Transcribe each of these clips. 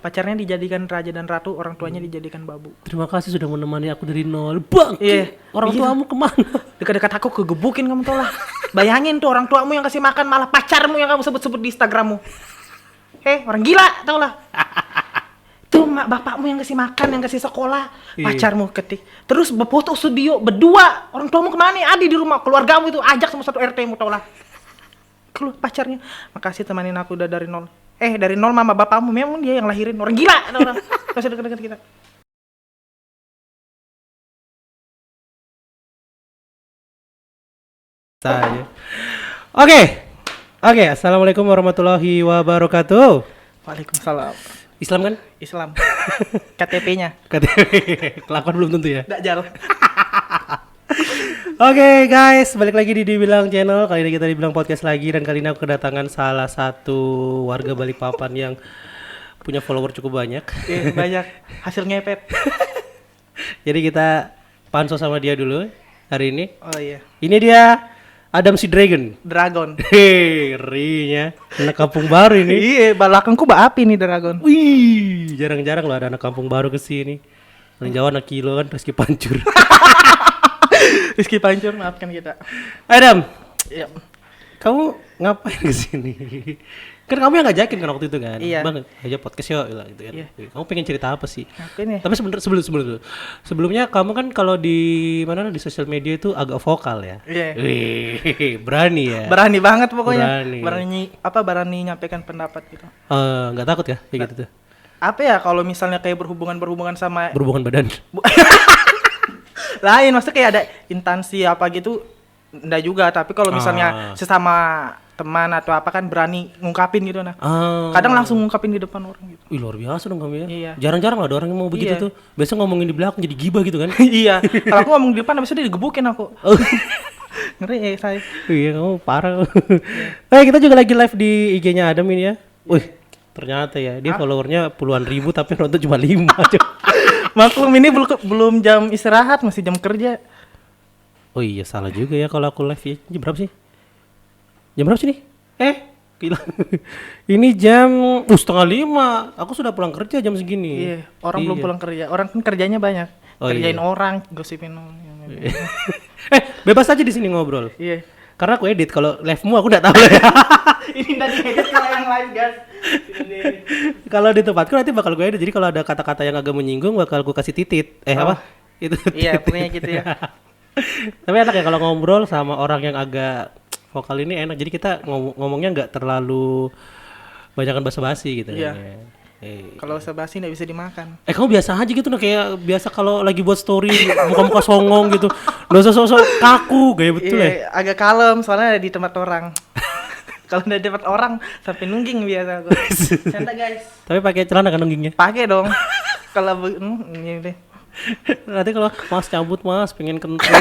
pacarnya dijadikan raja dan ratu, orang tuanya dijadikan babu. Terima kasih sudah menemani aku dari nol. Bang, orang tuamu kemana? Dekat-dekat aku kegebukin kamu tau lah. Bayangin tuh orang tuamu yang kasih makan malah pacarmu yang kamu sebut-sebut di Instagrammu. Orang gila tau lah. Tuh bapakmu yang kasih makan, yang kasih sekolah, pacarmu ketik. Terus berfoto studio berdua. Orang tuamu kemana nih? Adi di rumah, keluargamu itu ajak sama satu RT-mu tau lah. Keluar pacarnya. Makasih temanin aku udah dari nol. Dari nol mama bapakmu memang dia yang lahirin. Orang gila tau lah. Kasih deket-deket kita. Saja. Oke, assalamualaikum warahmatullahi wabarakatuh. Waalaikumsalam. Islam kan? Islam. KTP-nya. Kelakuan belum tentu ya. Dajjal. Oke guys, balik lagi di Dibilang Channel. Kali ini kita Dibilang Podcast lagi. Dan kali ini aku kedatangan salah satu warga Balikpapan yang punya follower cukup banyak. Banyak. Hasil ngepet. Jadi kita pansos sama dia dulu hari ini. Oh iya. Ini dia Adam si Dragon. Rinya anak kampung baru ini. Iya, belakangku api nih Dragon. Wih, jarang-jarang loh ada anak kampung baru kesini. Paling jauh anak kilo kan, Rizky Pancur. Rizky Pancur, maafkan kita. Adam, Iya. kamu ngapain kesini? Kan kamu yang ngajakin kan waktu itu kan? Iya. Bang, aja podcast yuk gitu kan. Iya. Kamu pengen cerita apa sih? Ngapain ya? Tapi sebelumnya kamu kan kalau di mana di sosial media itu agak vokal ya. Iya. Wih, berani ya. Berani banget pokoknya. Berani. Berani nyampaikan pendapat gitu. Nggak takut ya kayak gitu tuh? Apa ya kalau misalnya kayak berhubungan sama Berhubungan badan. lain, maksudnya kayak ada instansi apa gitu enggak juga, tapi kalau misalnya sesama teman atau apa kan berani ngungkapin gitu nah. Kadang langsung ngungkapin di depan orang gitu. Wih, luar biasa dong kamu ya. Iya. Jarang-jarang ada orang yang mau begitu tuh. Biasa ngomongin di belakang jadi gibah gitu kan. Iya. Kalau aku ngomong di depan habis itu digebukin aku. Ngeri ya saya. Iya, kamu parah. Kita juga lagi live di IG-nya Adam ini ya. Wih, ternyata ya dia followernya puluhan ribu tapi nonton cuma 5. Maklum ini belum jam istirahat, masih jam kerja. Oh iya, salah juga ya kalau aku live ya. Jam berapa sih? Jam berapa sih nih? Gila. Ini jam 4:30. Aku sudah pulang kerja jam segini. Iya, orang belum pulang kerja. Orang kan kerjanya banyak. Kerjain iya. orang, gosipin orang. Bebas aja di sini ngobrol. Iya. Karena aku edit, kalau live-mu aku enggak tahu ya. Ini tadi edit kalau yang lain, guys. Kalau di tempatku nanti bakal gue edit. Jadi kalau ada kata-kata yang agak menyinggung bakal gue kasih titit. Apa? Itu. Iya, pokoknya gitu ya. Tapi enak ya kalau ngobrol sama orang yang agak vokal ini enak. Jadi kita ngomongnya nggak terlalu banyakan basa-basi gitu. Iya. Ya. Kalau basa-basi nggak bisa dimakan. Kamu biasa aja gitu nah, kayak biasa kalau lagi buat story muka-muka songong gitu. Nggak usah sosok kaku, gaya betul ya. Agak kalem soalnya di tempat orang. Kalau di tempat orang sampai nungging biasa aku. Santai guys. Tapi pakai celana kan nunggingnya? Pakai dong. Kalau ini deh. Nanti kalau Mas cabut Mas pengen kental.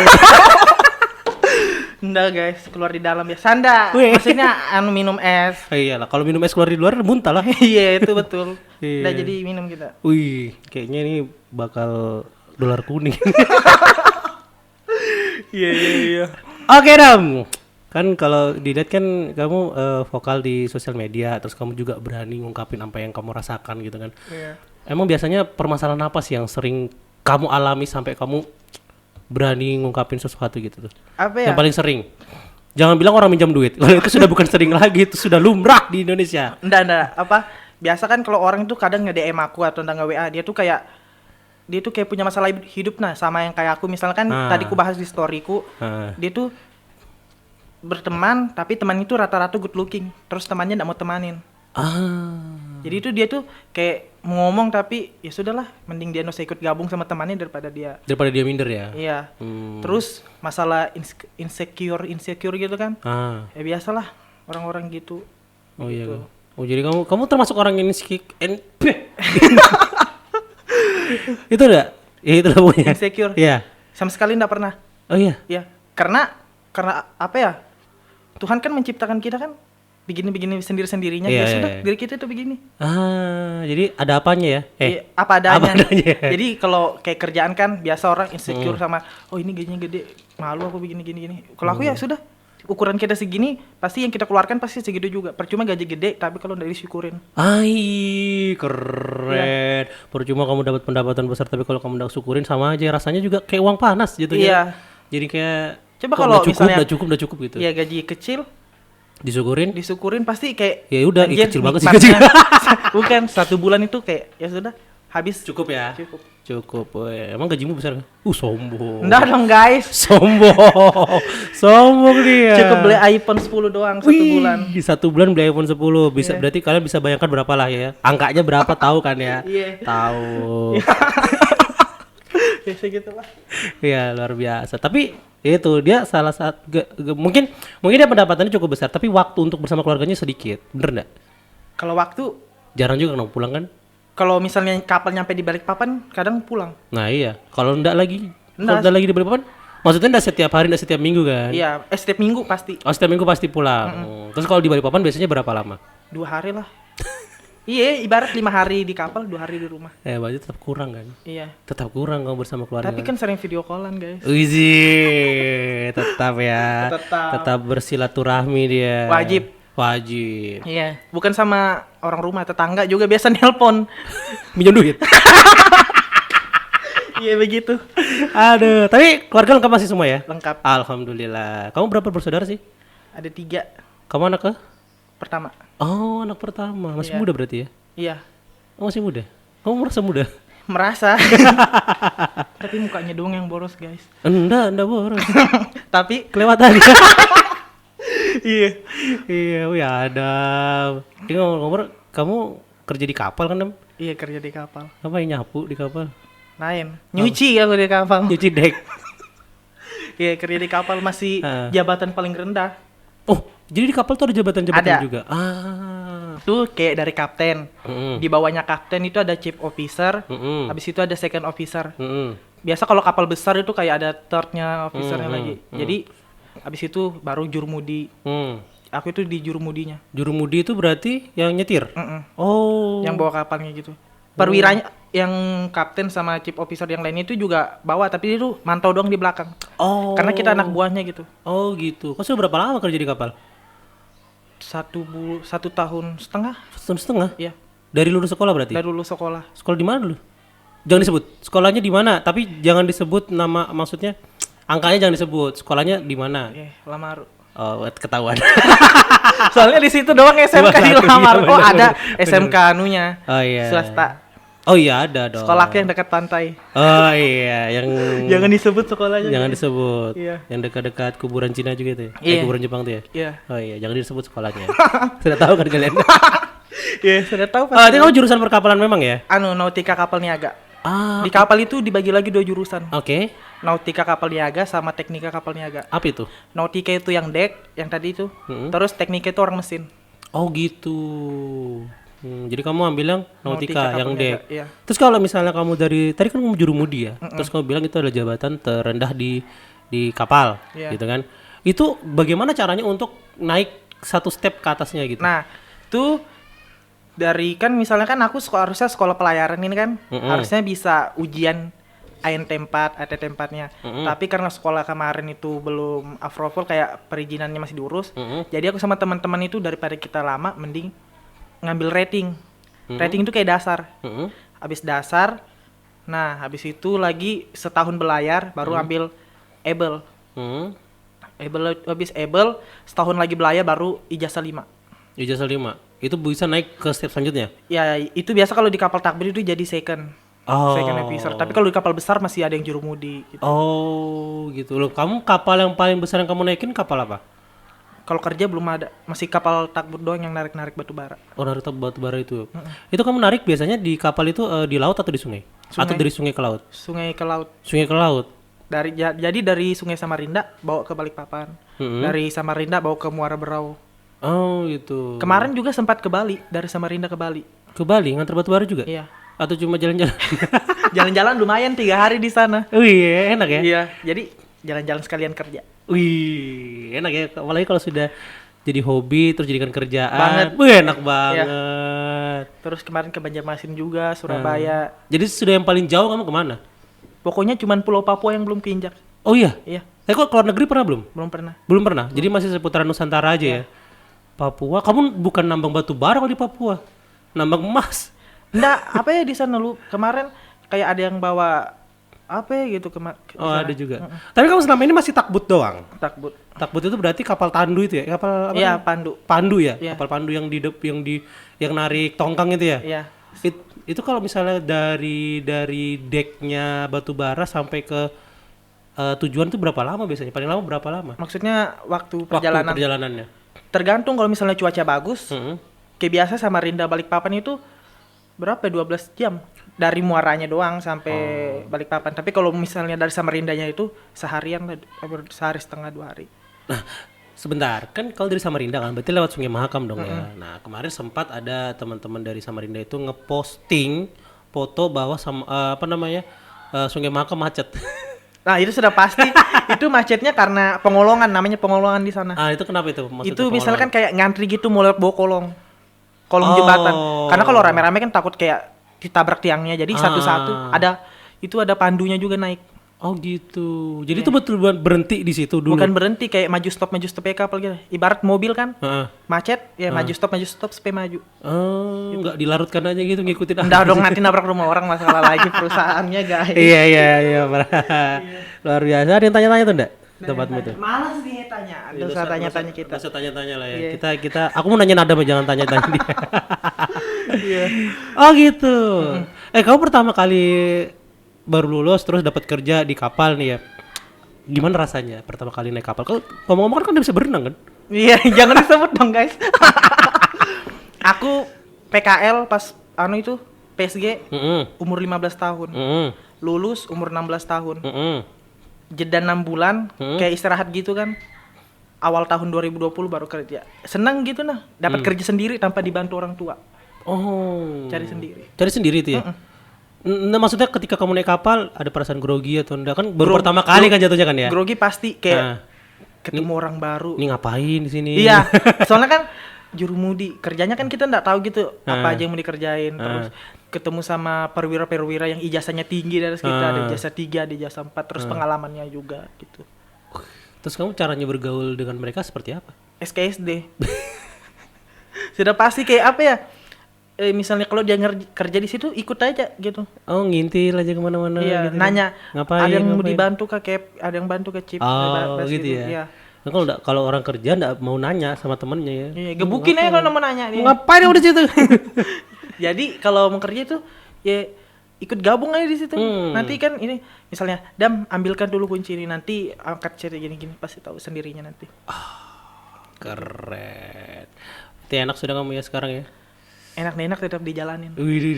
Enggak guys, keluar di dalam ya. Sanda. Maksudnya minum es. Iyalah, kalau minum es keluar di luar muntah lah. Iya, itu betul. Iya. Udah jadi minum kita. Wih, kayaknya ini bakal dolar kuning. Iya. Oke, Dam. Kan kalau dilihat kan kamu vokal di sosial media, terus kamu juga berani ngungkapin apa yang kamu rasakan gitu kan. Iya. Emang biasanya permasalahan apa sih yang sering kamu alami sampai kamu berani ngungkapin sesuatu gitu tuh? Apa ya? Yang paling sering. Jangan bilang orang minjam duit. Kalau itu sudah bukan sering lagi, itu sudah lumrah di Indonesia. Enggak. Apa? Biasa kan kalau orang itu kadang nge-DM aku atau nge-WA, dia tuh kayak punya masalah hidup nah sama yang kayak aku. Misalkan tadi ku bahas di storyku, dia tuh berteman tapi teman itu rata-rata good looking, terus temannya enggak mau temanin. Jadi itu dia tuh kayak mau ngomong tapi ya sudahlah, mending dia nggak usah ikut gabung sama temannya daripada dia minder ya. Iya. Terus masalah insecure gitu kan. Ya biasalah orang-orang gitu. Oh gitu. Iya. Oh jadi kamu termasuk orang yang itu enggak? Ya itu lah pokoknya. Insecure. Iya. Sama sekali enggak pernah. Oh iya. Iya. Karena apa ya? Tuhan kan menciptakan kita kan begini sendiri-sendirinya. Iya, sudah iya. diri kita itu begini. Jadi ada apanya ya? Apa adanya. Apa Jadi kalau kayak kerjaan kan biasa orang insecure sama ini gajinya gede, malu aku begini. Kalau aku ya sudah ukuran kita segini, pasti yang kita keluarkan pasti segitu juga. Percuma gaji gede, tapi kalau nggak disyukurin. Ai, keren. Percuma kamu dapat pendapatan besar tapi kalau kamu nggak syukurin sama aja rasanya juga kayak uang panas gitu Iya. ya. Jadi kayak Coba kok kalau misalnya udah cukup gitu. Iya gaji kecil, Disyukurin disyukurin pasti kayak ya udah anjir, kecil banget sih nikmatnya. gajinya. Bukan 1 bulan itu kayak ya sudah habis. Cukup ya. Cukup. Woy. Emang gajimu besar nggak? Sombong. Enggak dong guys. Sombong dia. Cukup beli iPhone 10 doang 1 bulan. Di 1 bulan beli iPhone 10 bisa berarti kalian bisa bayangkan berapa lah ya. Angkanya berapa tahu kan ya? Iya. Tahu. Biasa gitu lah. Iya, luar biasa. Tapi itu dia salah satu mungkin dia pendapatannya cukup besar tapi waktu untuk bersama keluarganya sedikit. Bener enggak? Kalau waktu, Jarang juga kan pulang kan? kalau misalnya kapal nyampe di Balikpapan, kadang pulang. Nah, iya. Kalau enggak lagi Enggak. di Balikpapan, maksudnya enggak setiap hari, enggak setiap minggu kan? Iya, setiap minggu pasti. Oh, setiap minggu pasti pulang. Terus kalau di Balikpapan biasanya berapa lama? 2 hari lah. Iya, ibarat 5 hari di kapal, 2 hari di rumah. Berarti tetap kurang kan? Iya. Tetap kurang kamu bersama keluarga. Tapi kan sering video callan guys. Wizi, tetap ya. Tetap. Bersilaturahmi dia. Wajib. Wajib. Iya, bukan sama orang rumah, tetangga juga biasa nelpon. Minjem duit. Iya begitu. Aduh, tapi keluarga lengkap masih semua ya? Lengkap. Alhamdulillah. Kamu berapa bersaudara sih? Ada 3 Kamu anak ke? pertama. Oh, anak pertama. Masih Iya. muda berarti ya? Iya, Oh, masih muda. Kamu merasa muda? merasa. Tapi mukanya doang yang boros guys. Enggak boros. Tapi Kelewatan. iya. Iya, wih ada. Ini ngomong-ngomong, kamu kerja di kapal kan, Dem? Iya kerja di kapal. Apa yang nyapu di kapal? Lain. Nyuci aku di kapal. Cuci dek. Iya kerja di kapal masih Ah. jabatan paling rendah. Oh, jadi di kapal tuh ada jabatan-jabatan Ada. juga? Ah. Tuh kayak dari kapten. Mm-mm. Di bawahnya kapten itu ada chief officer. Mm-mm. Habis itu ada second officer. Mm-mm. Biasa kalau kapal besar itu kayak ada thirdnya officernya Hmm, lagi. Jadi habis itu baru jurumudi. Hmm. Aku itu di jurumudinya. Jurumudi itu berarti yang nyetir? Mm-mm. Oh. Yang bawa kapalnya gitu. Perwiranya yang kapten sama chief officer yang lainnya itu juga bawa, tapi dia tuh mantau doang di belakang. Oh. Karena kita anak buahnya gitu. Oh gitu. Kau sudah berapa lama kerja di kapal? 1 tahun setengah. 1,5 tahun? Iya. Dari lulus sekolah berarti? Dari lulus sekolah. Sekolah di mana dulu? Jangan disebut. Sekolahnya di mana? Tapi jangan disebut nama, maksudnya angkanya jangan disebut. Sekolahnya di mana? Lamar. Oh, ketahuan. Soalnya di situ doang SMK di Iya, Lamar. Oh, bener, ada bener. SMK anunya. Oh iya. Swasta. Oh iya ada dong. Sekolahnya yang dekat pantai. Oh iya, yang Jangan disebut sekolahnya. jangan guys. disebut. Iya. Yang dekat-dekat kuburan Cina juga itu ya? Iya. Kuburan Jepang tuh ya? Iya. Oh iya, jangan disebut sekolahnya. Sudah tahu kan kalian? Iya, sudah tahu Oh, itu kamu jurusan perkapalan memang ya? Nautika kapal niaga. Ah, Di kapal itu dibagi lagi 2 jurusan. oke. Nautika kapal niaga sama teknika kapal niaga. Apa itu? Nautika itu yang deck, yang tadi itu. Mm-mm. Terus teknika itu orang mesin. Oh gitu. Jadi kamu ambil yang nautika, Nautika yang kapal dek. niaga, iya. Terus kalau misalnya kamu dari tadi kan kamu jurumudi ya. Terus kamu bilang itu adalah jabatan terendah di kapal, Iya. gitu kan? Itu bagaimana caranya untuk naik satu step ke atasnya gitu? Nah, itu dari kan misalnya kan aku harusnya sekolah pelayaran ini kan harusnya bisa ujian ANT4, ATT4-nya. Tapi karena sekolah kemarin itu belum approval kayak perizinannya masih diurus. Jadi aku sama teman-teman itu daripada kita lama mending ngambil rating. Rating itu kayak dasar. Mm-mm. Habis dasar, nah habis itu lagi setahun belayar baru ambil able. Mm. Habis able setahun lagi belayar baru ijazah 5. Ijazah 5. Itu bisa naik ke step selanjutnya. Ya itu biasa kalau di kapal takbir itu jadi second officer. Tapi kalau di kapal besar masih ada yang jurumudi gitu. Oh, gitu loh. Kamu kapal yang paling besar yang kamu naikin kapal apa? Kalau kerja belum ada, masih kapal takbir doang yang narik-narik batu bara. Oh, narik batu bara itu. Itu kamu narik biasanya di kapal itu di laut atau di sungai? Atau dari sungai ke laut? Sungai ke laut. Sungai ke laut. Jadi dari Sungai Samarinda bawa ke Balikpapan. Dari Samarinda bawa ke Muara Berau. Oh, gitu. Kemarin juga sempat ke Bali, dari Samarinda ke Bali. Ke Bali ngantar batu bara juga? Iya. Atau cuma jalan-jalan? Jalan-jalan lumayan 3 hari di sana. Wih, enak ya? Iya, jadi jalan-jalan sekalian kerja. Wih, enak ya. Apalagi kalau sudah jadi hobi terus jadikan kerjaan. Banget. Wih, enak banget. Terus kemarin ke Banjarmasin juga, Surabaya. Jadi sudah yang paling jauh kamu kemana? Pokoknya cuman Pulau Papua yang belum keinjak. Oh iya. Iya, Kok keluar negeri pernah belum? belum pernah. Belum pernah. Jadi masih seputaran Nusantara aja ya. Papua. Kamu bukan nambang batu bara kalau di Papua. Nambang emas. Enggak, apa ya di sana lu kemarin kayak ada yang bawa apa ya gitu Oh, ada juga. Tapi kamu selama ini masih takbut doang. takbut. Takbut itu berarti kapal tandu itu ya? Kapal apa? Iya, namanya? pandu. Pandu ya? Iya. Kapal pandu yang yang narik tongkang itu ya? Iya. Itu kalau misalnya dari decknya batu bara sampai ke tujuan itu berapa lama biasanya? Paling lama berapa lama? Maksudnya waktu Waktu perjalanan. perjalanannya. Tergantung kalau misalnya cuaca bagus. Mm-mm. Kayak biasa Samarinda Balikpapan itu berapa ya? 12 jam dari muaranya doang sampai Balikpapan. Tapi kalau misalnya dari Samarindanya itu seharian lah, sehari setengah 2 hari. Nah, sebentar, kan kalau dari Samarinda kan berarti lewat Sungai Mahakam dong ya. Nah, kemarin sempat ada teman-teman dari Samarinda itu ngeposting foto bahwa Sungai Mahakam macet. Nah, itu sudah pasti itu macetnya karena pengolongan, namanya pengolongan di sana. Ah, itu kenapa itu? Maksudnya Itu misalkan kayak ngantri gitu mau lewat bawah kolong Oh. jembatan. Karena kalau rame-rame kan takut kayak ditabrak tiangnya. Jadi satu-satu ada pandunya juga naik. Oh gitu. Jadi itu betul berhenti di situ dulu. Bukan berhenti kayak maju stop kayak kapal gitu. Ibarat mobil kan Heeh. macet ya maju stop supaya maju. Oh, nggak dilarutkan aja gitu ngikutin. Nggak dong nanti nabrak rumah orang masalah lagi perusahaannya guys. Iya. Luar biasa. Ada yang tanya-tanya tuh enggak? Tempatmu tuh. Malas nih tanya. Ada usah tanya-tanya kita. Nggak usah tanya-tanya lah ya. Iya. Kita aku mau nanya Nadam, jangan tanya-tanya dia. Oh gitu. Kamu pertama kali baru lulus terus dapat kerja di kapal nih ya. Gimana rasanya pertama kali naik kapal? Kalau ngomong-ngomong kan udah bisa berenang kan? Iya, jangan disebut dong guys. Aku PKL pas itu PSG umur 15 tahun. Lulus umur 16 tahun. Jeda 6 bulan kayak istirahat gitu kan. Awal tahun 2020 baru kerja. Senang gitu nah, dapat kerja sendiri tanpa dibantu orang tua. Oh. Cari sendiri. Cari sendiri itu ya? Nah, maksudnya ketika kamu naik kapal ada perasaan grogi atau enggak? Kan baru pertama kali kan jatuhnya kan ya? Grogi pasti kayak ketemu orang baru. Ini ngapain di sini? Iya, soalnya kan jurumudi kerjanya kan kita nggak tahu gitu apa aja yang mau dikerjain. Terus ketemu sama perwira-perwira yang ijazahnya tinggi dari kita, ada ijazah 3, ada ijazah 4, terus pengalamannya juga gitu. Terus kamu caranya bergaul dengan mereka seperti apa? SKSD. Sudah pasti kayak apa ya? Misalnya kalau dia kerja di situ ikut aja gitu. Oh, ngintil aja kemana-mana. Iya, gitu. nanya. Ngapain? Ada yang mau ngapain? dibantu kak, ada yang bantu ke chip. Oh, gitu ya. Iya. Nah, kalau orang kerja nggak mau nanya sama temennya ya. Iya, gebukin aja kalau mau nanya dia. Ngapain udah situ? Jadi kalau mau kerja itu ya ikut gabung aja di situ. Nanti kan ini misalnya Dam ambilkan dulu kunci ini, nanti angkat ciri gini-gini pasti tahu sendirinya nanti. Keren. Berarti enak sudah kamu ya sekarang ya? Enak tetap dijalanin. Widih.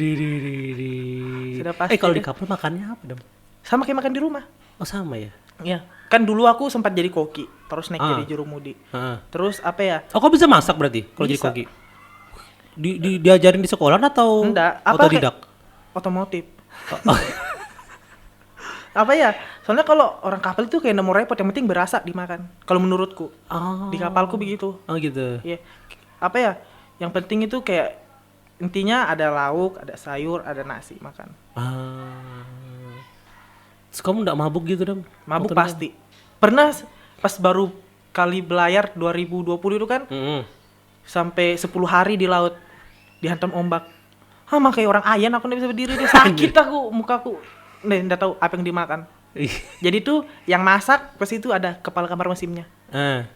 Sudah pasti. Kalau di kapal makannya apa dong? Sama kayak makan di rumah. Oh sama ya? Iya. Kan dulu aku sempat jadi koki, terus naik jadi jurumudi. Terus apa ya? Oh kok bisa masak berarti kalau jadi Bisa. koki? Diajarin di sekolah atau Enggak, apa otodidak? Otomotif. Apa ya? Soalnya kalau orang kapal itu kayak nemu repot, yang penting berasa dimakan. Kalau menurutku. Oh. Di kapalku begitu. Oh gitu. Iya. Apa ya? Yang penting itu kayak intinya ada lauk, ada sayur, ada nasi makan. Terus kamu nggak mabuk gitu dong? Mabuk pasti. Pernah pas baru kali belayar 2020 itu kan sampai 10 hari di laut dihantam ombak. Mah kayak orang ayan aku nggak bisa berdiri deh, sakit aku mukaku. Nggak tahu apa yang dimakan. Jadi tuh yang masak pas itu ada kepala kamar mesinnya.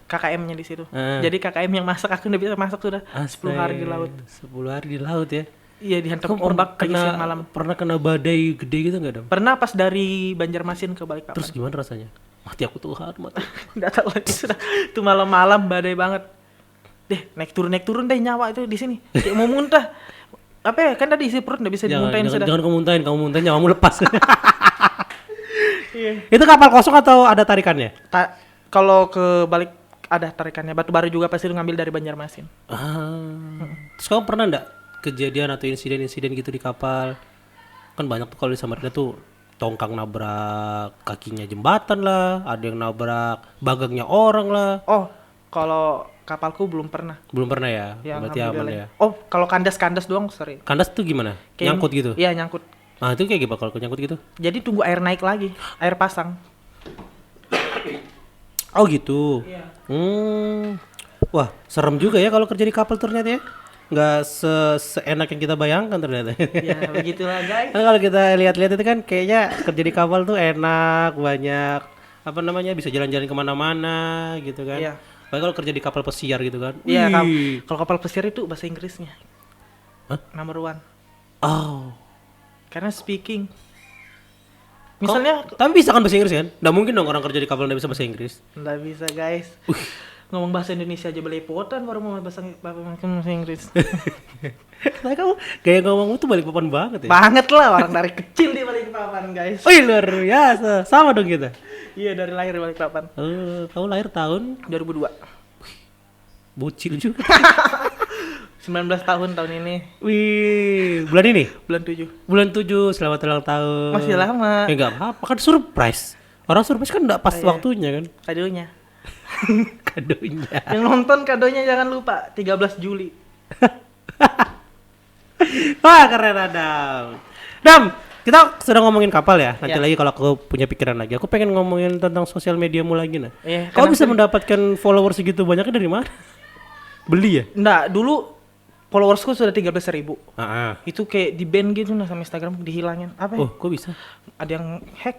KKM-nya di situ. Jadi KKM yang masak aku nggak bisa masak sudah 10 hari di laut. 10 hari di laut ya? Iya dihantam ombak kena malam. Pernah kena badai gede gitu nggak dong? Pernah pas dari Banjarmasin ke Balikpapan. Terus gimana rasanya? Mati aku Tuhan, mati. Nggak tahu lagi sudah. Itu malam-malam badai banget. Deh naik turun deh nyawa itu di sini. Kayak mau muntah. Apa ya kan tadi isi perut nggak bisa dimuntahin sudah. Jangan kamu muntahin, kamu lepas. Itu kapal kosong atau ada tarikannya? Kalau ke balik ada tarikannya. Batu bara juga pasti ngambil dari Banjarmasin. Terus kamu pernah nggak kejadian atau insiden-insiden gitu di kapal? Kan banyak tuh kalau di Samarinda tuh tongkang nabrak kakinya jembatan lah, ada yang nabrak bagangnya orang lah. Oh, kalau kapalku belum pernah. Belum pernah ya? Ya, Berarti aman alhamdulillah. ya. Oh, kalau kandas doang sering. Kandas tuh gimana? Nyangkut gitu? Iya, nyangkut. Itu kayak gimana kalau nyangkut gitu? Jadi tunggu air naik lagi, air pasang. Oh gitu. Iya. Wah, serem juga ya kalau kerja di kapal ternyata ya. Nggak seenak yang kita bayangkan ternyata. Ya begitulah guys. Kan kalau kita lihat-lihat itu kan kayaknya kerja di kapal tuh enak, banyak apa namanya bisa jalan-jalan kemana-mana gitu kan. Iya. Apalagi kalau kerja di kapal pesiar gitu kan. Iya, Wih. kalau kapal pesiar itu bahasa Inggrisnya. Hah? Number one. Oh. Karena speaking. Misalnya Tapi bisa kan bahasa Inggris kan? Nggak mungkin dong orang kerja di kapal nggak bisa bahasa Inggris. nggak bisa guys. Ngomong bahasa Indonesia aja belepotan baru mau bahasa Inggris. Tapi kamu gaya ngomongmu tuh balik papan banget ya. Banget lah, orang dari kecil di Balikpapan guys. Wih luar biasa, sama dong kita. Iya, dari lahir di Balikpapan. Kamu lahir tahun 2002. bocil juga. 19 tahun ini. Wih, bulan ini? Bulan 7. Bulan 7, selamat ulang tahun. Masih lama. Ya enggak apa-apa, kan surprise. Orang surprise kan enggak pas Iya. waktunya kan. Kadonya. Kadonya. Yang nonton kadonya jangan lupa 13 Juli. Wah, keren Adam. Dam, kita sudah ngomongin kapal ya. Nanti Ya. lagi kalau aku punya pikiran lagi, aku pengen ngomongin tentang sosial mediamu lagi nah. Iya, Kau karena bisa mendapatkan followers segitu banyaknya dari mana? Beli ya? Enggak, dulu followersku sudah 13.000. Ah. Itu kayak di ban gitu nah sama Instagram, dihilangin. Apa ya? Oh, kok bisa? Ada yang hack.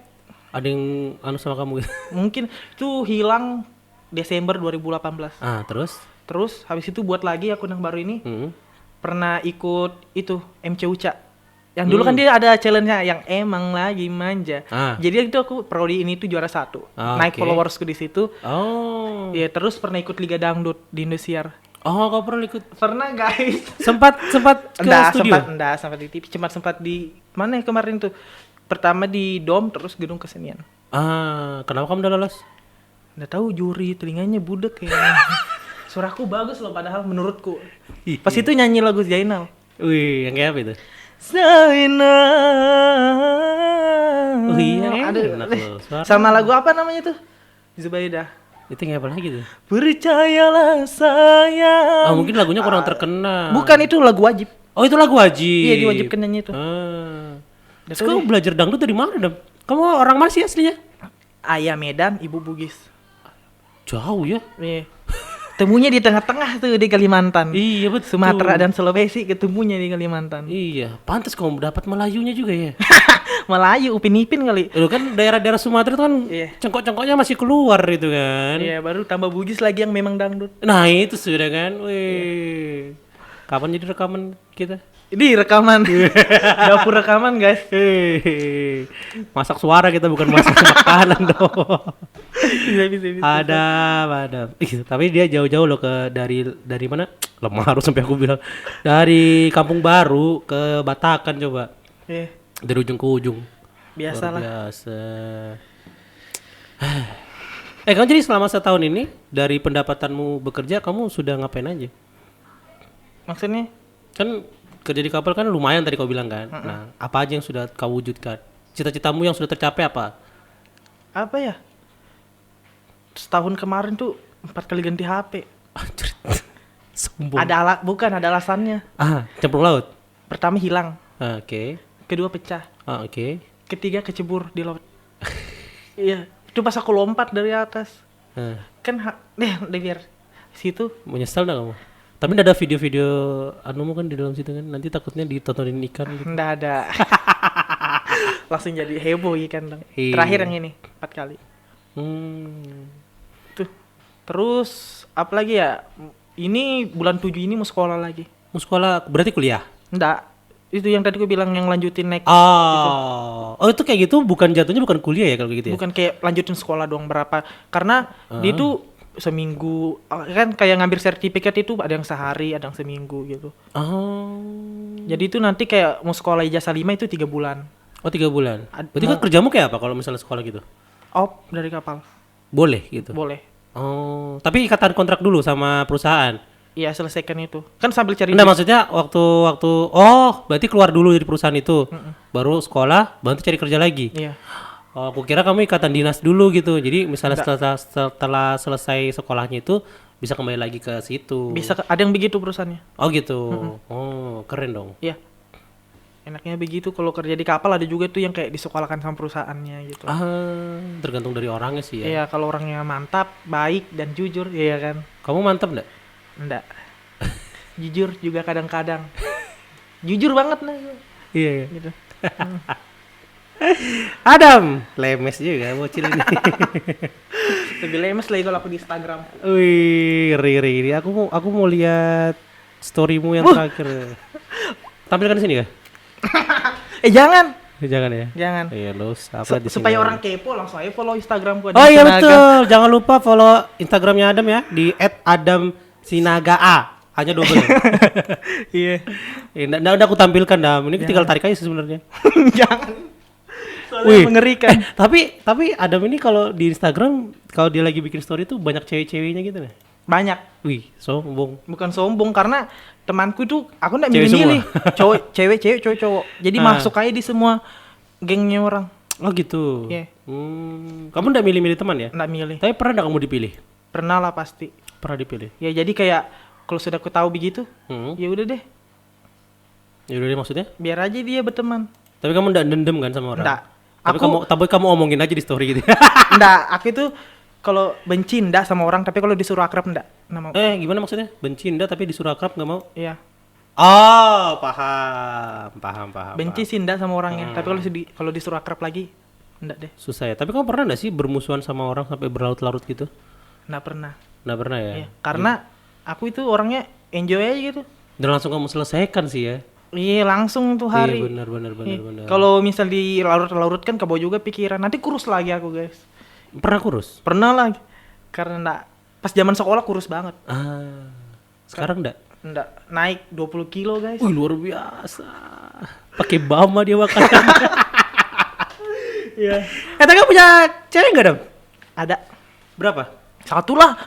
Ada yang anu sama kamu gitu. Mungkin itu hilang Desember 2018. Terus? Terus habis itu buat lagi akun yang baru ini. Pernah ikut itu MC Uca. Yang dulu kan dia ada challenge-nya yang emang lagi manja. Jadi itu aku prodi ini tuh juara 1. Naik oke. followersku di situ. Oh. Ya terus pernah ikut Liga Dangdut di Indosiar. Oh, kau pernah ikut? Pernah guys. Sempat ke studio? Sempat di TV, cuma sempat di mana ya kemarin tuh? Pertama di Dom, terus Gedung Kesenian. Kenapa kamu udah lolos? Nggak tahu, juri telinganya budek kayaknya. Suaraku bagus loh padahal menurutku. Pas itu nyanyi lagu Zainal. Wih, yang kayak apa itu? Zainal. Oh iya, Aduh, enak loh. Suara. sama lagu apa namanya tuh? Zubaidah. Itu yang apa lagi tuh? Percayalah saya. Mungkin lagunya kurang terkenal. Bukan, itu lagu wajib. Oh, itu lagu wajib. Iya, diwajibkan nyanyi itu. Terus kamu belajar dangdut dari mana, Dam? Kamu orang mana sih aslinya? Ayah Medan, ibu Bugis. Jauh ya? Iya. Temunya di tengah-tengah tuh di Kalimantan. Iya betul. Sumatera dan Sulawesi ketemunya di Kalimantan. Iya, pantas kamu dapat Melayunya juga ya. Melayu, Upin-Ipin kali. Lu kan daerah-daerah Sumatera itu kan Iya. cengkok-cengkoknya masih keluar itu kan. Iya, baru tambah Bugis lagi yang memang dangdut. Nah, itu sudah kan. Wih. Kapan jadi rekaman kita? Ini rekaman. Dapur rekaman, guys. Hehehe. Masak suara kita bukan masak makanan dong. Bisa. Ada. Tapi dia jauh-jauh loh dari mana? Lemah harus sampai aku bilang. Dari Kampung Baru ke Batakan coba. Iya, Dari ujung ke ujung. biasalah. Luar biasa. Kamu jadi selama setahun ini dari pendapatanmu bekerja kamu sudah ngapain aja? Maksudnya? Kan kerja di kapal kan lumayan tadi kau bilang kan. Nah, apa aja yang sudah kau wujudkan? Cita-citamu yang sudah tercapai apa? Apa ya? Setahun kemarin tuh 4 kali ganti HP. Anjir. Sombong. Bukan, ada alasannya. Cemplung laut. Pertama hilang, Oke. kedua pecah, Oke. ketiga kecebur di laut. Iya, itu pas aku lompat dari atas. Kan biar situ. Menyesal enggak kamu? Tapi nggak ada video-video anumu kan di dalam situ kan? Nanti takutnya ditontonin ikan gitu. Nggak ada. Langsung jadi heboh ikan dong. Iya. Terakhir yang ini 4 kali. Tuh. Terus apa lagi ya? Ini bulan 7 ini mau sekolah lagi. Mau sekolah berarti kuliah? Enggak. Itu yang tadi gue bilang yang lanjutin naik. Oh, itu kayak gitu bukan jatuhnya bukan kuliah ya kalau gitu ya? Bukan kayak lanjutin sekolah doang berapa. Karena dia tuh seminggu kan kayak ngambil sertifikat itu ada yang sehari, ada yang seminggu gitu. Jadi itu nanti kayak mau sekolah ijazah 5 itu 3 bulan. Oh 3 bulan. Berarti kan kerjamu kayak apa kalau misalnya sekolah gitu? Op dari kapal. Boleh gitu? Boleh. Oh, tapi ikatan kontrak dulu sama perusahaan? Iya, selesaikan itu. Kan sambil cari Enggak, maksudnya waktu berarti keluar dulu dari perusahaan itu. Baru sekolah, baru cari kerja lagi. Iya. Oh, aku kira kamu ikatan dinas dulu gitu. Jadi misalnya setelah selesai sekolahnya itu bisa kembali lagi ke situ. Bisa ada yang begitu perusahaannya. Oh gitu. Oh, keren dong. Iya. Enaknya begitu. Kalau kerja di kapal ada juga tuh yang kayak disekolahkan sama perusahaannya gitu. Tergantung dari orangnya sih ya. Iya, kalau orangnya mantap, baik dan jujur, iya kan. Kamu mantap nggak? Enggak. Jujur juga kadang-kadang. Jujur banget nah. Iya. Gitu. Adam, lemes juga bocil ini. Lebih lemes lagi kalau aku di Instagram. Wih, ngeri ini. Aku mau lihat storymu yang terakhir. Tampilkan di sini kah? Jangan. Jangan ya. Jangan. Iya, lo apa di Supaya sini? orang kepo langsung aja follow Instagramku. Oh iya betul. Jangan lupa follow Instagramnya Adam ya di @adamsinagaa. Hanya double. Iya. Udah aku tampilkan dah. Ini tinggal tarik aja sih sebenarnya. Jangan. Soalnya Wih, mengerikan. Tapi Adam ini kalau di Instagram kalau dia lagi bikin story tuh banyak cewek-ceweknya gitu nih. Banyak. Wih, sombong. Bukan sombong karena temanku tuh aku enggak Cewek milih-milih. Cewek, cowok. Jadi masuk aja di semua gengnya orang. Oh gitu. Iya. Kamu enggak milih-milih teman ya? Enggak milih. Tapi pernah enggak kamu dipilih? Pernah lah pasti. Pernah dipilih. Ya jadi kayak kalau sudah aku tahu begitu, ya udah deh. Ya udah deh maksudnya? Biar aja dia berteman. Tapi kamu enggak dendam kan sama orang? Enggak. Tapi kamu omongin aja di story gitu. Enggak, aku itu kalau benci enggak sama orang, tapi kalau disuruh akrab enggak. Gimana maksudnya? Benci enggak tapi disuruh akrab enggak mau? Iya. Oh, paham. Benci sih enggak sama orangnya, tapi kalau disuruh akrab lagi enggak deh. Susah ya. Tapi kamu pernah enggak sih bermusuhan sama orang sampai berlarut-larut gitu? Enggak pernah. Enggak pernah ya? Iya, karena aku itu orangnya enjoy aja gitu. Dan langsung kamu selesaikan sih ya? Iya, langsung tuh hari. Iya benar. Kalau misal dilarut-larut kan kebawa juga pikiran. Nanti kurus lagi aku, guys. Pernah kurus? Pernah lah. Karena enggak pas zaman sekolah kurus banget. Sekarang enggak? Enggak, naik 20 kilo, guys. Wih, luar biasa. Pakai bama dia makan. Iya. Kamu punya cewek enggak, Dam? Ada. Berapa? Satu lah.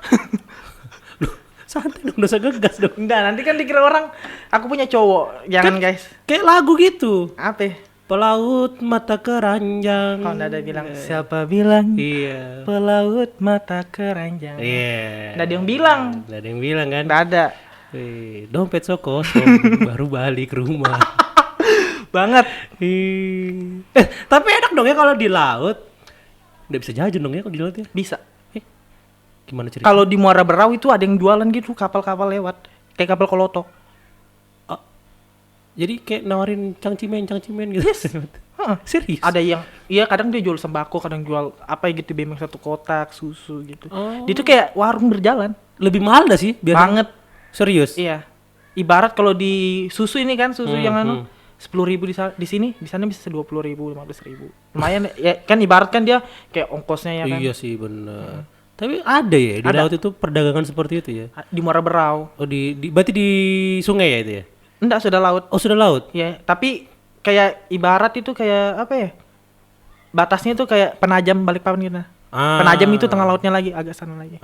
Santai dong, dosa gegas dong. Enggak, nanti kan dikira orang aku punya cowok. Jangan, guys. Kayak lagu gitu. Apa? Pelaut mata keranjang. Kalau enggak ada bilang, siapa bilang? Iya. Pelaut mata keranjang. Iya. Enggak ada yang bilang. Enggak ada yang bilang kan? Enggak ada. Dompet so kosong, baru balik rumah. Banget. Tapi enak dong ya kalau di laut. Udah bisa jajan dong ya kalau di laut ya? Bisa. Gimana cerita? Kalau di Muara Berau itu ada yang jualan gitu, kapal-kapal lewat. Kayak kapal Koloto. Jadi kayak nawarin cangcimen gitu. Yes. Serius? Ada yang, iya kadang dia jual sembako, kadang jual apa gitu, bemeng satu kotak, susu gitu. Itu kayak warung berjalan. Lebih mahal dah sih biasanya. Banget. Serius? Iya. Ibarat kalau di susu ini kan, susu yang 10.000 di sini, di sana bisa 20.000, 15.000. Lumayan ya kan, ibarat kan dia kayak ongkosnya ya kan. Iya sih benar. Tapi ada ya di laut itu perdagangan seperti itu ya? Di Muara Berau. Oh berarti di sungai ya itu ya? Enggak, sudah laut. Oh sudah laut? Ya, tapi kayak ibarat itu kayak apa ya? Batasnya itu kayak Penajam Balikpapan gitu. Penajam itu tengah lautnya lagi, agak sana lagi.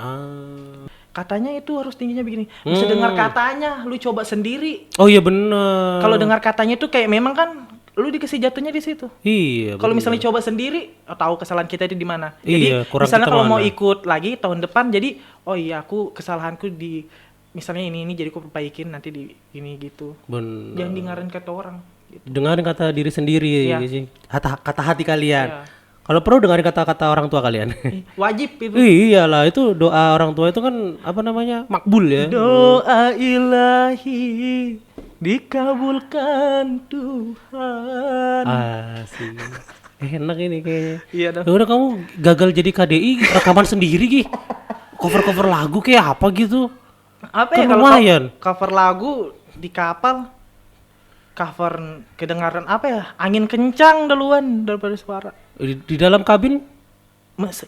Katanya itu harus tingginya begini. Bisa dengar katanya, lu coba sendiri. Oh iya benar. Kalau dengar katanya itu kayak memang kan lu dikasih jatuhnya di situ. Iya. Kalau misalnya coba sendiri, tahu kesalahan kita itu di mana. Iya, jadi misalnya kita kalau mau mana. ikut lagi tahun depan, jadi oh iya aku kesalahanku di misalnya ini jadi aku perbaikin nanti di ini gitu. Benar. Jangan dengerin kata orang. Gitu. Dengarin kata diri sendiri Iya. sih. Kata hati kalian. Iya. Kalau perlu dengarin kata-kata orang tua kalian. Wajib itu. Iyalah, itu doa orang tua itu kan apa namanya? Makbul ya. Doa ilahi dikabulkan Tuhan. Asik. Enak ini kayaknya. Iya dong. Ya udah kamu gagal jadi KDI rekaman sendiri Gi. Cover lagu kayak apa gitu. Apa Kan ya kalau lumayan. cover lagu di kapal, cover kedengaran apa ya? Angin kencang duluan daripada suara. Di dalam kabin?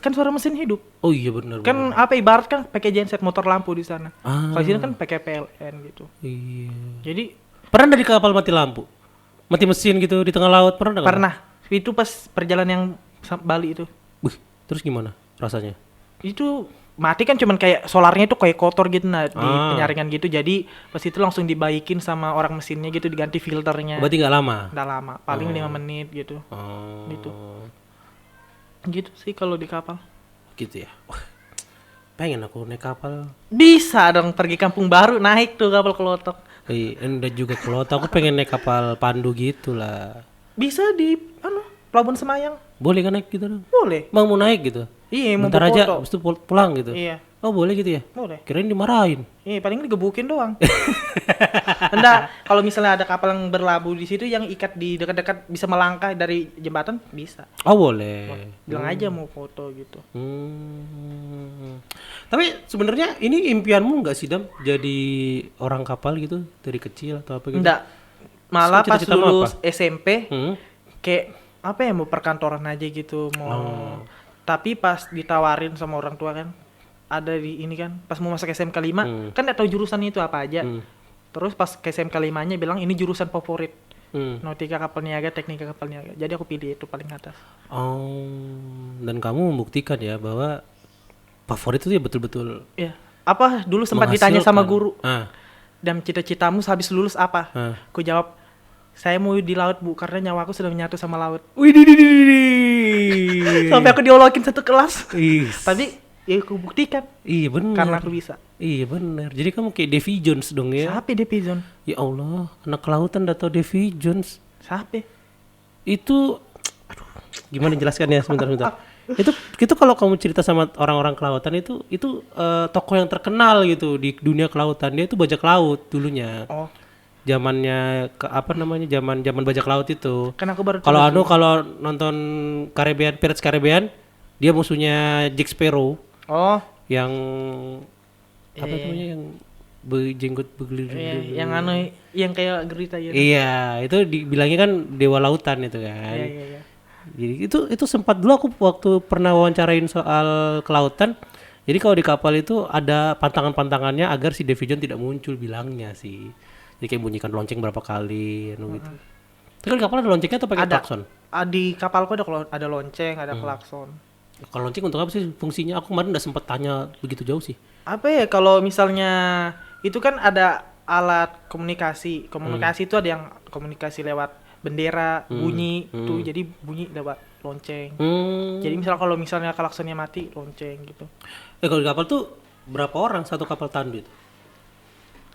Kan suara mesin hidup. Oh iya benar. Kan apa ibarat kan pakai genset motor lampu di sana. Kalau di sini kan pakai PLN gitu. Iya. Jadi Pernah dari kapal mati lampu? Mati mesin gitu di tengah laut pernah nggak? pernah. Itu pas perjalanan yang Bali itu. Wih, terus gimana rasanya? Itu mati kan cuman kayak solarnya tuh kayak kotor gitu di penyaringan gitu. Jadi pas itu langsung dibaikin sama orang mesinnya gitu, diganti filternya. Berarti nggak lama? Udah lama, paling 5 menit gitu. Gitu. Gitu sih kalau di kapal. Gitu ya. Wah, pengen aku naik kapal. Bisa dong pergi kampung baru, naik tuh kapal Kelotok. Dan juga kalau aku pengen naik kapal pandu gitu lah. Bisa di Pelabuhan Semayang. Boleh kan naik gitu dong? Boleh. Bang mau naik gitu? Iya, mau Bentar aja, foto. habis itu pulang gitu? Iya, Oh boleh gitu ya? boleh. Kirain dimarahin. Iya, paling digebukin doang. Enggak, kalau misalnya ada kapal yang berlabuh di situ yang ikat di dekat-dekat bisa melangkah dari jembatan bisa. Oh boleh. Bilang aja mau foto gitu. Tapi sebenarnya ini impianmu nggak sih Dam? Jadi orang kapal gitu dari kecil atau apa gitu? Enggak. Malah pas Cita-citamu lulus apa? SMP Hmm? kayak apa ya mau perkantoran aja gitu mau. Tapi pas ditawarin sama orang tua kan ada di ini kan pas mau masuk SMK 5 kan enggak tahu jurusannya itu apa aja. Terus pas ke SMK 5-nya bilang ini jurusan favorit. Nautika Kapal Niaga, Teknika Kapal Niaga. Jadi aku pilih itu paling atas. Oh, dan kamu membuktikan ya bahwa favorit itu ya betul-betul Ya. Apa dulu sempat ditanya sama guru. Ah, Dan cita-citamu habis lulus apa? ah. Aku jawab saya mau di laut bu karena nyawaku sudah menyatu sama laut. Widih. Sampai aku diolokin satu kelas. Ih, Tapi ya aku buktikan iya benar. karena aku bisa. Iya benar. Jadi kamu kayak Davy Jones dong ya. Siapa Depi Zon? Ya Allah, anak kelautan udah tau Davy Jones. Siapa? Itu aduh, gimana jelaskannya sebentar. Itu kalau kamu cerita sama orang-orang kelautan itu tokoh yang terkenal gitu di dunia kelautan. Dia itu bajak laut dulunya. Oh, Zamannya zaman bajak laut itu. kan aku baru Kalau kalau nonton Pirates Caribbean, dia musuhnya Jack Sparrow Oh, yang apa namanya yang berjenggot bergelinding. iya, yang kayak gerita gitu. Iya, itu dibilangnya kan dewa lautan itu kan. Iya. Jadi itu sempat dulu aku waktu pernah wawancarain soal kelautan. Jadi kalau di kapal itu ada pantangan-pantangannya agar si Davy Jones tidak muncul bilangnya sih. Jadi kayak bunyikan lonceng berapa kali gitu. Tapi kan di kapal ada loncengnya atau pakai Ada. klakson? Di kapalku ada lonceng, ada klakson. Kalau lonceng untuk apa sih fungsinya? Aku kemarin udah sempet tanya begitu jauh sih. Apa ya kalau misalnya itu kan ada alat komunikasi. Komunikasi itu ada yang komunikasi lewat bendera, bunyi tuh jadi bunyi lewat lonceng. Jadi kalau misalnya klaksonnya mati, lonceng gitu. Kalau di kapal tuh berapa orang satu kapal tandu itu?